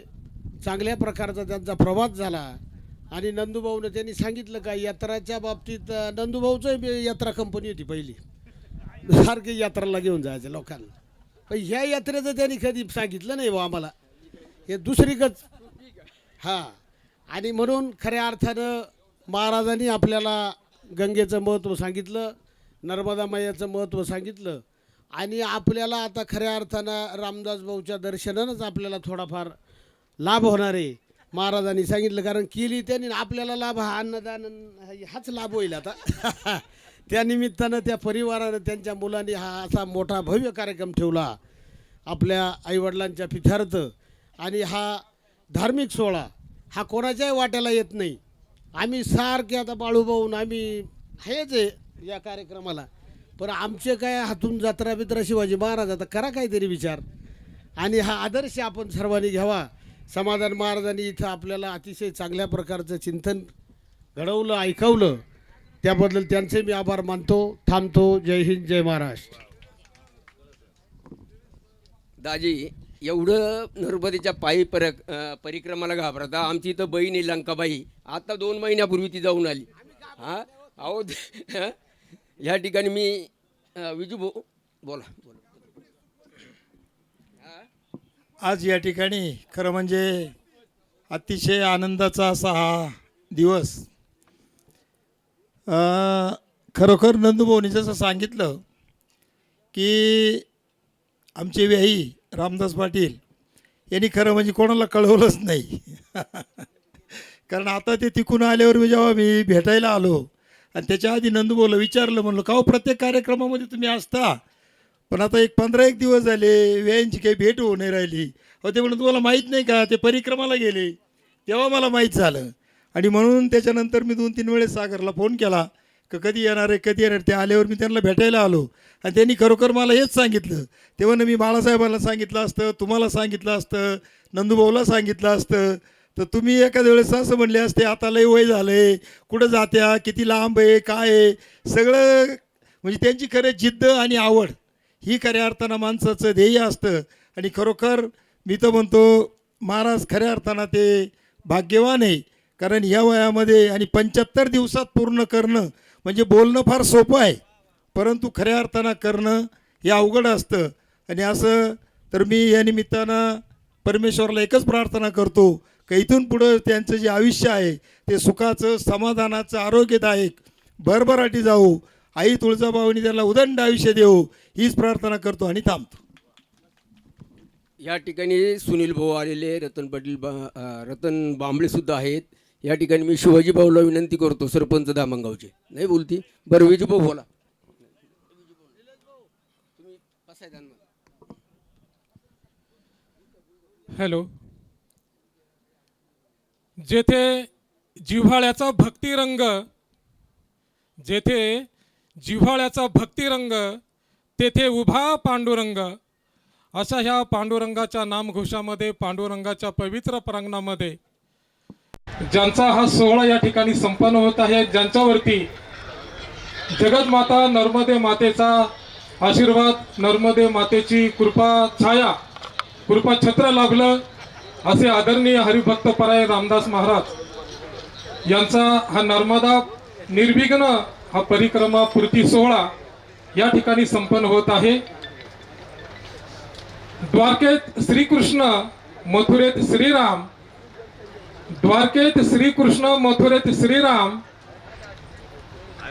चांगल्या प्रकारचा त्यांचा प्रवास झाला. आणि नंदूभाऊनं त्यांनी सांगितलं का यात्राच्या बाबतीत, नंदूभाऊचं यात्रा कंपनी होती पहिली, सारखी यात्राला घेऊन जायचं लोकांना. पण ह्या यात्रेचं त्यांनी कधी सांगितलं नाही बा आम्हाला, हे दुसरीकच. हां. आणि म्हणून खऱ्या अर्थानं महाराजांनी आपल्याला गंगेचं महत्त्व सांगितलं, नर्मदा मैयाचं महत्त्व सांगितलं. आणि आपल्याला आता खऱ्या अर्थानं रामदास भाऊच्या दर्शनानंच आपल्याला थोडाफार लाभ होणार आहे महाराजांनी सांगितलं. कारण केली त्यांनी, आपल्याला लाभ हा अन्नदान हाच लाभ होईल आता. त्या निमित्तानं त्या परिवारानं, त्यांच्या मुलांनी हा असा मोठा भव्य कार्यक्रम ठेवला आपल्या आईवडिलांच्या पिथार्थ. आणि हा धार्मिक सोहळा हा कोणाच्याही वाट्याला येत नाही. आम्ही सारखे आता बाळूभाऊन आम्ही हेच आहे या कार्यक्रमाला, पण आमचे काय हातून जत्रा बित्रा शिवाजी महाराज, आता करा काहीतरी विचार. आणि हा आदर्श आपण सर्वांनी घ्यावा. समाधान महाराजांनी इथं आपल्याला अतिशय चांगल्या प्रकारचं चिंतन घडवलं, ऐकवलं, त्याबद्दल त्यांचे मी आभार मानतो. थांबतो. जय हिंद, जय महाराष्ट्र. दाजी, एवढं नर्मदेच्या पायी परिक्रमाला घाबरता. आमची इथं बहीण आहे लंकाबाई, आता 2 महिन्यापूर्वी ती जाऊन आली. हां, अहो ह्या ठिकाणी मी विजू भाऊ बोला. आज या ठिकाणी खरं म्हणजे अतिशय आनंदाचा असा हा दिवस. खरोखर नंदूभाऊनी जसं सांगितलं की आमचे व्याही रामदास पाटील यांनी खरं म्हणजे कोणाला कळवलंच नाही. कारण आता ते तिकून आल्यावर जेव्हा मी भेटायला आलो आणि त्याच्या आधी नंदूभाऊला विचारलं, म्हणलं का हो प्रत्येक कार्यक्रमामध्ये तुम्ही असता, पण आता 15-1 दिवस झाले व्यायांची काही भेट होऊ नाही राहिली. ते म्हणून तुम्हाला माहीत नाही का, ते परिक्रमाला गेले. तेव्हा मला माहीत झालं. आणि म्हणून त्याच्यानंतर मी 2-3 वेळेस सागरला फोन केला का कधी येणार आहे, कधी येणार. ते आल्यावर मी त्यांना भेटायला आलो आणि त्यांनी खरोखर मला हेच सांगितलं. तेव्हा मी बाळासाहेबांना सांगितलं असतं, तुम्हाला सांगितलं असतं, नंदूभाऊला सांगितलं असतं, तर तुम्ही एखाद्या वेळेस असं म्हणले असते आता लय वय झालं आहे, कुठं जात्या, किती लांब आहे, काय आहे, सगळं. म्हणजे त्यांची खरं जिद्द आणि आवड ही खऱ्या अर्थानं माणसाचं ध्येय असतं. आणि खरोखर मी तर म्हणतो महाराज खऱ्या अर्थानं ते भाग्यवान आहे. कारण ह्या वयामध्ये आणि 75 दिवसात पूर्ण करणं म्हणजे बोलणं फार सोपं आहे, परंतु खऱ्या अर्थानं करणं हे अवघड असतं. आणि असं तर मी या निमित्तानं परमेश्वराला एकच प्रार्थना करतो की इथून पुढं त्यांचं जे आयुष्य आहे ते सुखाचं, समाधानाचं, आरोग्यदायक, भरभराटी जाऊ. आई तुळजाभवानी त्याला उदंड आयुष्य देऊ हीच प्रार्थना करतो आणि थांबतो. या ठिकाणी सुनील भाऊ आलेले, रतन पाटील रतन बांबळे सुद्धा आहेत. या ठिकाणी मी शिवाजी भाऊला विनंती करतो, सरपंच धामणगावचे. नाही बोलती बरं, विजू भाऊ बोला. हॅलो. जेथे जिव्हाळ्याचा भक्तिरंग, जेथे जिव्हाळ्याचा भक्तिरंग, तेथे उभा पांडुरंग. अशा ह्या पांडुरंगाच्या नामघोषामध्ये, पांडुरंगाच्या पवित्र प्रांगणामध्ये ज्यांचा हा सोहळा या ठिकाणी संपन्न होत आहे, ज्यांच्यावरती जगतमाता नर्मदे मातेचा आशीर्वाद, नर्मदे मातेची कृपा छाया, कृपा छत्र लाभलं, असे आदरणीय हरिभक्तपरायण रामदास महाराज यांचा हा नर्मदा निर्विघ्न हा परिक्रमा पूर्ती सोहळा या ठिकाणी संपन्न होत आहे. द्वारकेत श्रीकृष्ण, मथुरेत श्रीराम, द्वारकेत श्रीकृष्ण, मथुरेत श्रीराम.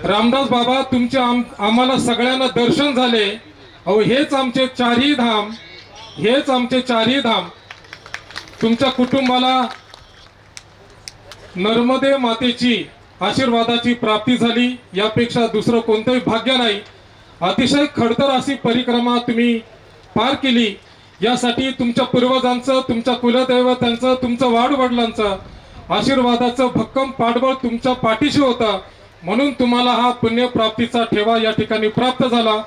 रामदास बाबा तुमचे आम्हाला सगळ्यांना दर्शन झाले. अहो हेच आमचे चारही धाम, हेच आमचे चारही धाम. तुमच्या कुटुंबाला नर्मदे मातेची आशीर्वादाची प्राप्ती झाली, यापेक्षा दुसरं कोणतंही भाग्य नाही. अतिशय खडतर अशी परिक्रमा तुम्ही पार केली. यासाठी तुमच्या पूर्वजांचं, तुमच्या कुलदैवतांचं, तुमचं वाडवडिलांचं आशीर्वादाचं भक्कम पाठबळ तुमच्या पाठीशी होतं. म्हणून तुम्हाला हा पुण्यप्राप्तीचा ठेवा या ठिकाणी प्राप्त झाला.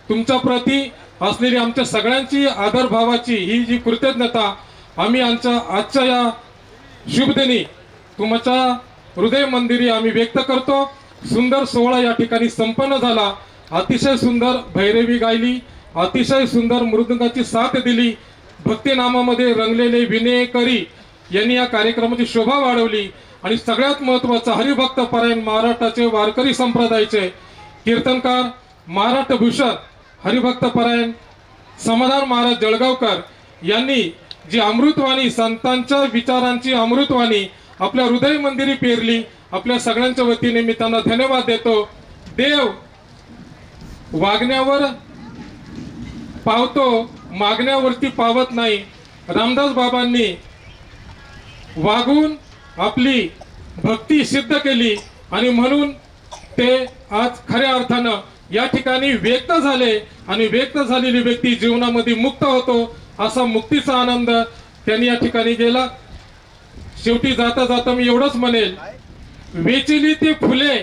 तुमच्या प्रती असलेली आमच्या सगळ्यांची आदरभावाची ही जी कृतज्ञता आम्ही आजच्या या शुभदिनी तुमच्या हृदय मंदिरी आम्ही व्यक्त करतो. सुंदर सोहळा या ठिकाणी संपन्न झाला. अतिशय सुंदर भैरवी गायली, अतिशय सुंदर मृदंगाची साथ दिली. भक्तिनामामध्ये रंगलेले विनयकरी यांनी या कार्यक्रमाची शोभा वाढवली. आणि सगळ्यात महत्त्वाचं, हरिभक्त परायण महाराष्ट्राचे वारकरी संप्रदायाचे कीर्तनकार महाराष्ट्रभूषण हरिभक्त परायण समाधान महाराज जळगावकर यांनी जी अमृतवाणी, संतांच्या विचारांची अमृतवाणी आपल्या हृदय मंदिरी पेरली. आपल्या सगळ्यांच्या वतीने मी त्यांना धन्यवाद देतो. देव वागण्यावर पावतो, मागण्यावरती पावत नाही. रामदास बाबांनी वागून आपली भक्ती सिद्ध केली आणि म्हणून ते आज खऱ्या अर्थानं या ठिकाणी व्यक्त झाले. आणि व्यक्त झालेली व्यक्ती जीवनामध्ये मुक्त होतो, असा मुक्तीचा आनंद त्यांनी या ठिकाणी गेला. शेवटी जाता जाता मी एवढंच म्हणेल, वेचिली ती फुले,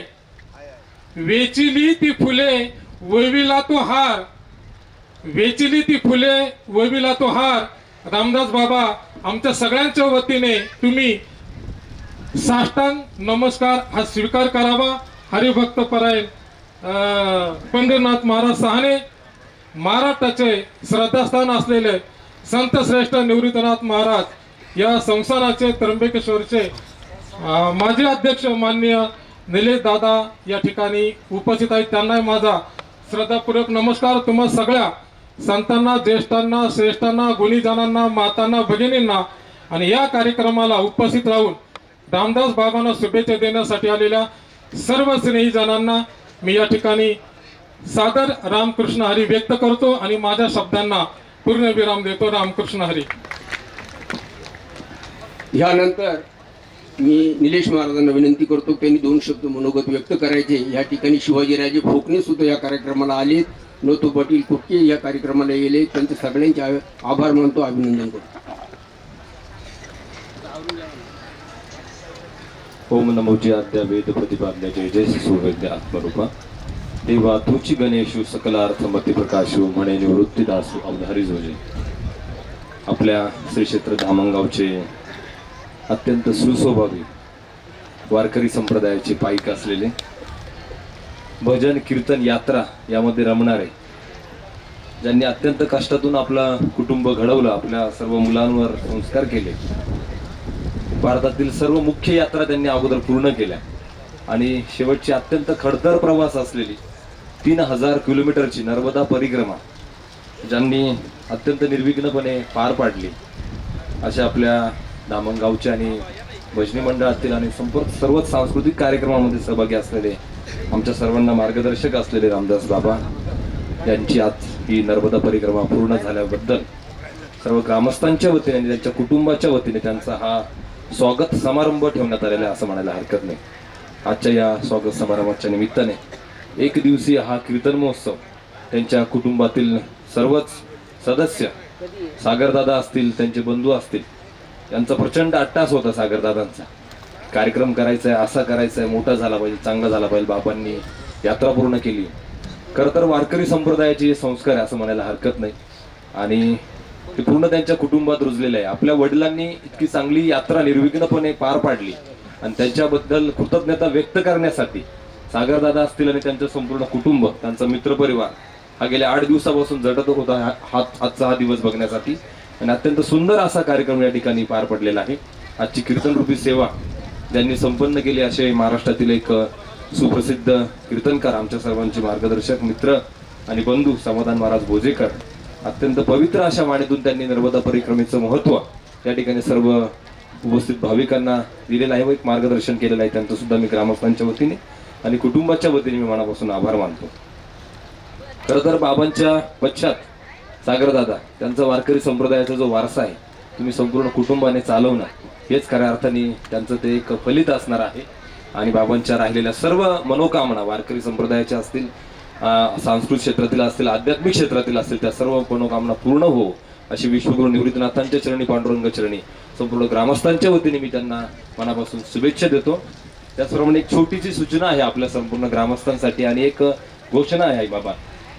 वेचिली ती फुले वळविला तो हार, वेचिली ती फुले वळविला तो हार. रामदास बाबा आमच्या सगळ्यांच्या वतीने तुम्ही साष्टांग नमस्कार हा स्वीकार करावा. हरिभक्त परायण पंढरीनाथ महाराज सहाने, महाराष्ट्राचे श्रद्धास्थान असलेले संत श्रेष्ठ निवृत्तीनाथ महाराज या संस्थानाचे त्र्यंबकेश्वरचे माजी अध्यक्ष माननीय निलेश दादा या ठिकाणी उपस्थित आहेत. त्यांना माझा श्रद्धापूर्वक नमस्कार. तुम्हा सगळ्या संतांना, ज्येष्ठांना, श्रेष्ठांना, गुणीजनांना, मातांना, भगिनींना आणि या कार्यक्रमाला उपस्थित राहून रामदास बाबांना शुभेच्छा देण्यासाठी आलेल्या सर्व स्नेहीजनांना मी या ठिकाणी सादर रामकृष्ण हरी व्यक्त करतो आणि माझ्या शब्दांना पूर्णविराम देतो. रामकृष्ण हरी. यानंतर मी निलेश महाराजांना विनंती करतो, त्यांनी 2 शब्द मनोगत व्यक्त करायचे. या ठिकाणी शिवाजीराजे भोकणे सुद्धा या कार्यक्रमाला आलेत. नोतू पाटील कुटके या कार्यक्रमाला गेले. त्यांचे सगळ्यांचे आभार मानतो, अभिनंदन करतो. ओम नमोजी आद्या वेद प्रतिपाद्या जय जय सुवेद्य आत्मरूपा देवा तुची गणेशू सकलार्थ मती प्रकाशू म्हणे निवृत्तीदासू अवधारी जोजे. आपल्या श्री क्षेत्र धामणगावचे अत्यंत सुस्वभावी वारकरी संप्रदायाचे पाईक असलेले, भजन कीर्तन यात्रा यामध्ये रमणारे, ज्यांनी अत्यंत कष्टातून आपलं कुटुंब घडवलं, आपल्या सर्व मुलांवर संस्कार केले, भारतातील सर्व मुख्य यात्रा त्यांनी अगोदर पूर्ण केल्या आणि शेवटची अत्यंत खडतर प्रवास असलेली 3000 किलोमीटरची नर्मदा परिक्रमा ज्यांनी अत्यंत निर्विघ्नपणे पार पाडली अशा आपल्या दामणगावचे आणि भजनी मंडळातील आणि सर्वच सांस्कृतिक कार्यक्रमामध्ये सहभागी असलेले आमच्या सर्वांना मार्गदर्शक असलेले रामदास बाबा यांची आज ही नर्मदा परिक्रमा पूर्ण झाल्याबद्दल सर्व ग्रामस्थांच्या वतीने आणि त्यांच्या कुटुंबाच्या वतीने त्यांचा हा स्वागत समारंभ ठेवण्यात आलेला आहे असं म्हणायला हरकत नाही. आजच्या या स्वागत समारंभाच्या निमित्ताने एक दिवसीय हा कीर्तन महोत्सव त्यांच्या कुटुंबातील सर्वच सदस्य, सागरदादा असतील, त्यांचे बंधू असतील, यांचा प्रचंड अट्टास होता. सागरदादांचा कार्यक्रम करायचा आहे, असा करायचा आहे, मोठा झाला पाहिजे, चांगला झाला पाहिजे. बाबांनी यात्रा पूर्ण केली. खरं तर वारकरी संप्रदायाचे हे संस्कार आहे असं म्हणायला हरकत नाही आणि ते पूर्ण त्यांच्या कुटुंबात रुजलेलं आहे. आपल्या वडिलांनी इतकी चांगली यात्रा निर्विघ्नपणे पार पाडली आणि त्यांच्याबद्दल कृतज्ञता व्यक्त करण्यासाठी सागरदादा असतील आणि त्यांचं संपूर्ण कुटुंब, त्यांचा मित्रपरिवार हा गेल्या 8 दिवसापासून झटत होता आजचा हा दिवस बघण्यासाठी आणि अत्यंत सुंदर असा कार्यक्रम या ठिकाणी पार पडलेला आहे. आजची कीर्तनरूपी सेवा ज्यांनी संपन्न केली असे महाराष्ट्रातील एक सुप्रसिद्ध कीर्तनकार, आमच्या सर्वांचे मार्गदर्शक, मित्र आणि बंधू समाधान महाराज भोजेकर, अत्यंत पवित्र अशा वाणीतून त्यांनी नर्मदा परिक्रमेचं महत्त्व या ठिकाणी सर्व उपस्थित भाविकांना दिलेलं आहे व एक मार्गदर्शन केलेलं आहे. त्यांचं सुद्धा मी ग्रामस्थांच्या वतीने आणि कुटुंबाच्या वतीने मी मनापासून आभार मानतो. खरं तर बाबांच्या पश्चात सागरदादा, त्यांचा वारकरी संप्रदायाचा जो वारसा आहे तुम्ही संपूर्ण कुटुंबाने चालवणं हेच खऱ्या अर्थाने त्यांचं ते एक फलित असणार आहे. आणि बाबांच्या राहिलेल्या सर्व मनोकामना वारकरी संप्रदायाच्या असतील, सांस्कृतिक क्षेत्रातील असतील, आध्यात्मिक क्षेत्रातील असतील, त्या सर्व मनोकामना पूर्ण हो अशी विश्वगुरू निवृत्तीनाथांच्या चरणी, पांडुरंग चरणी संपूर्ण ग्रामस्थांच्या वतीने मी त्यांना मनापासून शुभेच्छा देतो. त्याचप्रमाणे एक छोटीशी सूचना आहे आपल्या संपूर्ण ग्रामस्थांसाठी आणि एक घोषणा आहे. बाबा,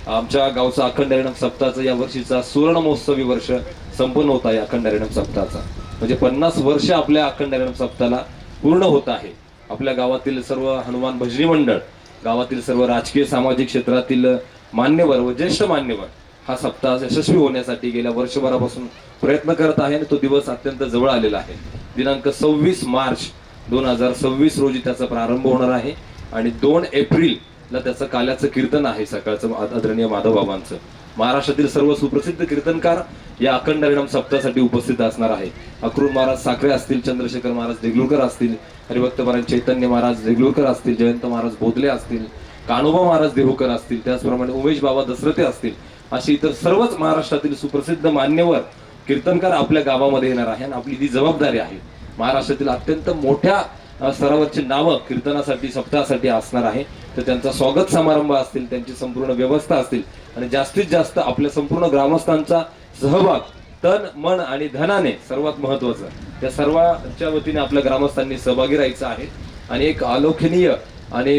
आमच्या गावचा अखंड हरिनाम सप्ताहाचा या वर्षीचा सुवर्ण महोत्सवी वर्ष संपन्न होत आहे. अखंड हरिनाम सप्ताहाचा म्हणजे 50 वर्ष आपल्या अखंड हरिनाम सप्ताहाला पूर्ण होत आहे. आपल्या गावातील सर्व हनुमान भजनी मंडळ, गावातील सर्व राजकीय सामाजिक क्षेत्रातील मान्यवर व ज्येष्ठ मान्यवर हा सप्ताह यशस्वी होण्यासाठी गेल्या वर्षभरापासून प्रयत्न करत आहे आणि तो दिवस अत्यंत जवळ आलेला आहे. दिनांक 26 मार्च 2026 रोजी त्याचा प्रारंभ होणार आहे आणि 2 एप्रिलला त्याचं काल्याचं कीर्तन आहे सकाळचं आदरणीय माधव बाबांचं. महाराष्ट्रातील सर्व सुप्रसिद्ध कीर्तनकार या अखंड हरिनाम सप्ताहासाठी उपस्थित असणार आहे. अक्रूर महाराज साखरे असतील, चंद्रशेखर महाराज देगलूरकर असतील, हरिभक्त महाराज चैतन्य महाराज देगलूरकर असतील, जयंत महाराज बोधले असतील, कान्होबा महाराज देहूकर असतील, त्याचप्रमाणे उमेश बाबा दसरथे असतील, अशी इतर सर्वच महाराष्ट्रातील सुप्रसिद्ध मान्यवर कीर्तनकार आपल्या गावामध्ये येणार आहे. आणि आपली ती जबाबदारी आहे. महाराष्ट्रातील अत्यंत मोठ्या स्तरावरची नावं कीर्तनासाठी सप्ताहासाठी असणार आहे. तर त्यांचा स्वागत समारंभ असतील, त्यांची संपूर्ण व्यवस्था असतील आणि जास्तीत जास्त आपल्या संपूर्ण ग्रामस्थांचा सहभाग तन, मन आणि धनाने सर्वात महत्वाचं त्या सर्वांच्या वतीने आपल्या ग्रामस्थांनी सहभागी राहायचं आहे आणि एक अलौकिक आणि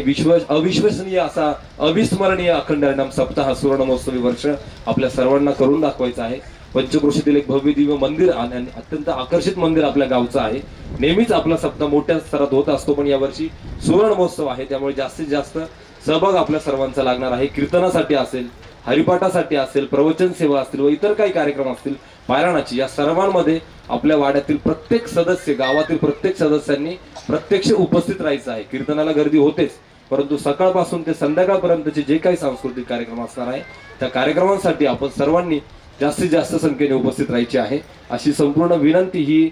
अविश्वसनीय असा अविस्मरणीय अखंड हरिनाम सप्ताह सुवर्ण महोत्सवी वर्ष आपल्या सर्वांना करून दाखवायचं आहे. पंचक्रोशीतील एक भव्य दिव्य मंदिर आणि अत्यंत आकर्षित मंदिर आपल्या गावचं आहे. नेहमीच आपला सप्ताह मोठ्या स्तरात होत असतो, पण यावर्षी सुवर्ण महोत्सव आहे त्यामुळे जास्तीत जास्त सहभाग आपल्या सर्वांचा लागणार आहे. कीर्तनासाठी असेल, हरिपाठासाठी असेल, प्रवचन सेवा असतील व इतर काही कार्यक्रम असतील, पारायणाची, या सर्वांमध्ये आपल्या वाड्यातील प्रत्येक सदस्य, गावातील प्रत्येक सदस्यांनी प्रत्यक्ष उपस्थित राहायचं आहे. कीर्तनाला गर्दी होतेच, परंतु सकाळपासून ते संध्याकाळपर्यंतचे जे काही सांस्कृतिक कार्यक्रम असणार आहे त्या कार्यक्रमांसाठी आपण सर्वांनी जास्तीत जास्त संख्येने उपस्थित राहायची आहे अशी संपूर्ण विनंती ही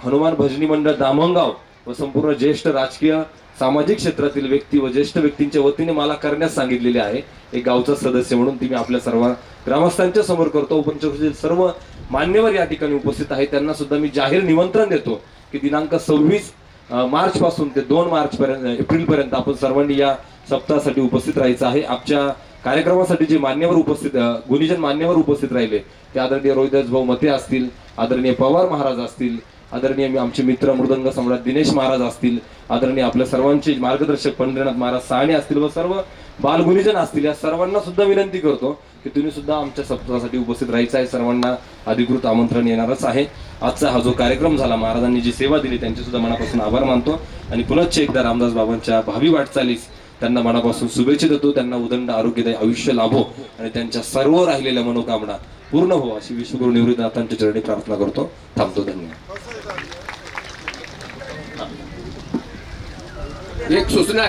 हनुमान भजनी मंडळ दामणगाव व संपूर्ण ज्येष्ठ राजकीय सामाजिक क्षेत्रातील व्यक्ती व ज्येष्ठ व्यक्तींच्या वतीने मला करण्यास सांगितलेले आहे. एक गावचा सदस्य म्हणून ती मी आपल्या सर्व ग्रामस्थांच्या समोर करतो. पंचक्रोशीतील सर्व मान्यवर या ठिकाणी उपस्थित आहेत, त्यांना सुद्धा मी जाहीर निमंत्रण देतो की दिनांक 26 मार्च पासून ते 2 मार्च पर्यंत, एप्रिल पर्यंत आपण सर्वांनी या सप्ताहासाठी उपस्थित राहायचं आहे. आमच्या कार्यक्रमासाठी जे मान्यवर उपस्थित, गुणीजन मान्यवर उपस्थित राहिले ते आदरणीय रोहिदास भाऊ मते असतील, आदरणीय पवार महाराज असतील, आदरणीय आमचे मित्र मृदंग सम्राट दिनेश महाराज असतील, आदरणीय आपल्या सर्वांचे मार्गदर्शक पंढरीनाथ महाराज साहणे असतील व सर्व बालगुणीजन असतील. या सर्वांना सुद्धा विनंती करतो की तुम्ही सुद्धा आमच्या सप्ताहासाठी उपस्थित राहायचं आहे. सर्वांना अधिकृत आमंत्रण येणारच आहे. आजचा हा जो कार्यक्रम झाला, महाराजांनी जी सेवा दिली त्यांचे सुद्धा मनापासून आभार मानतो आणि पुनश्च एकदा रामदास बाबांच्या भावी वाटचालीस त्यांना मनापासून शुभेच्छा देतो. त्यांना उदंड आरोग्यदायी आयुष्य लाभो आणि त्यांच्या सर्व राहिलेल्या मनोकामना पूर्ण हो अशी विश्वगुरू निवृत्तीनाथांच्या चरणी प्रार्थना करतो. थांबतो. धन्यवाद. एक सूचना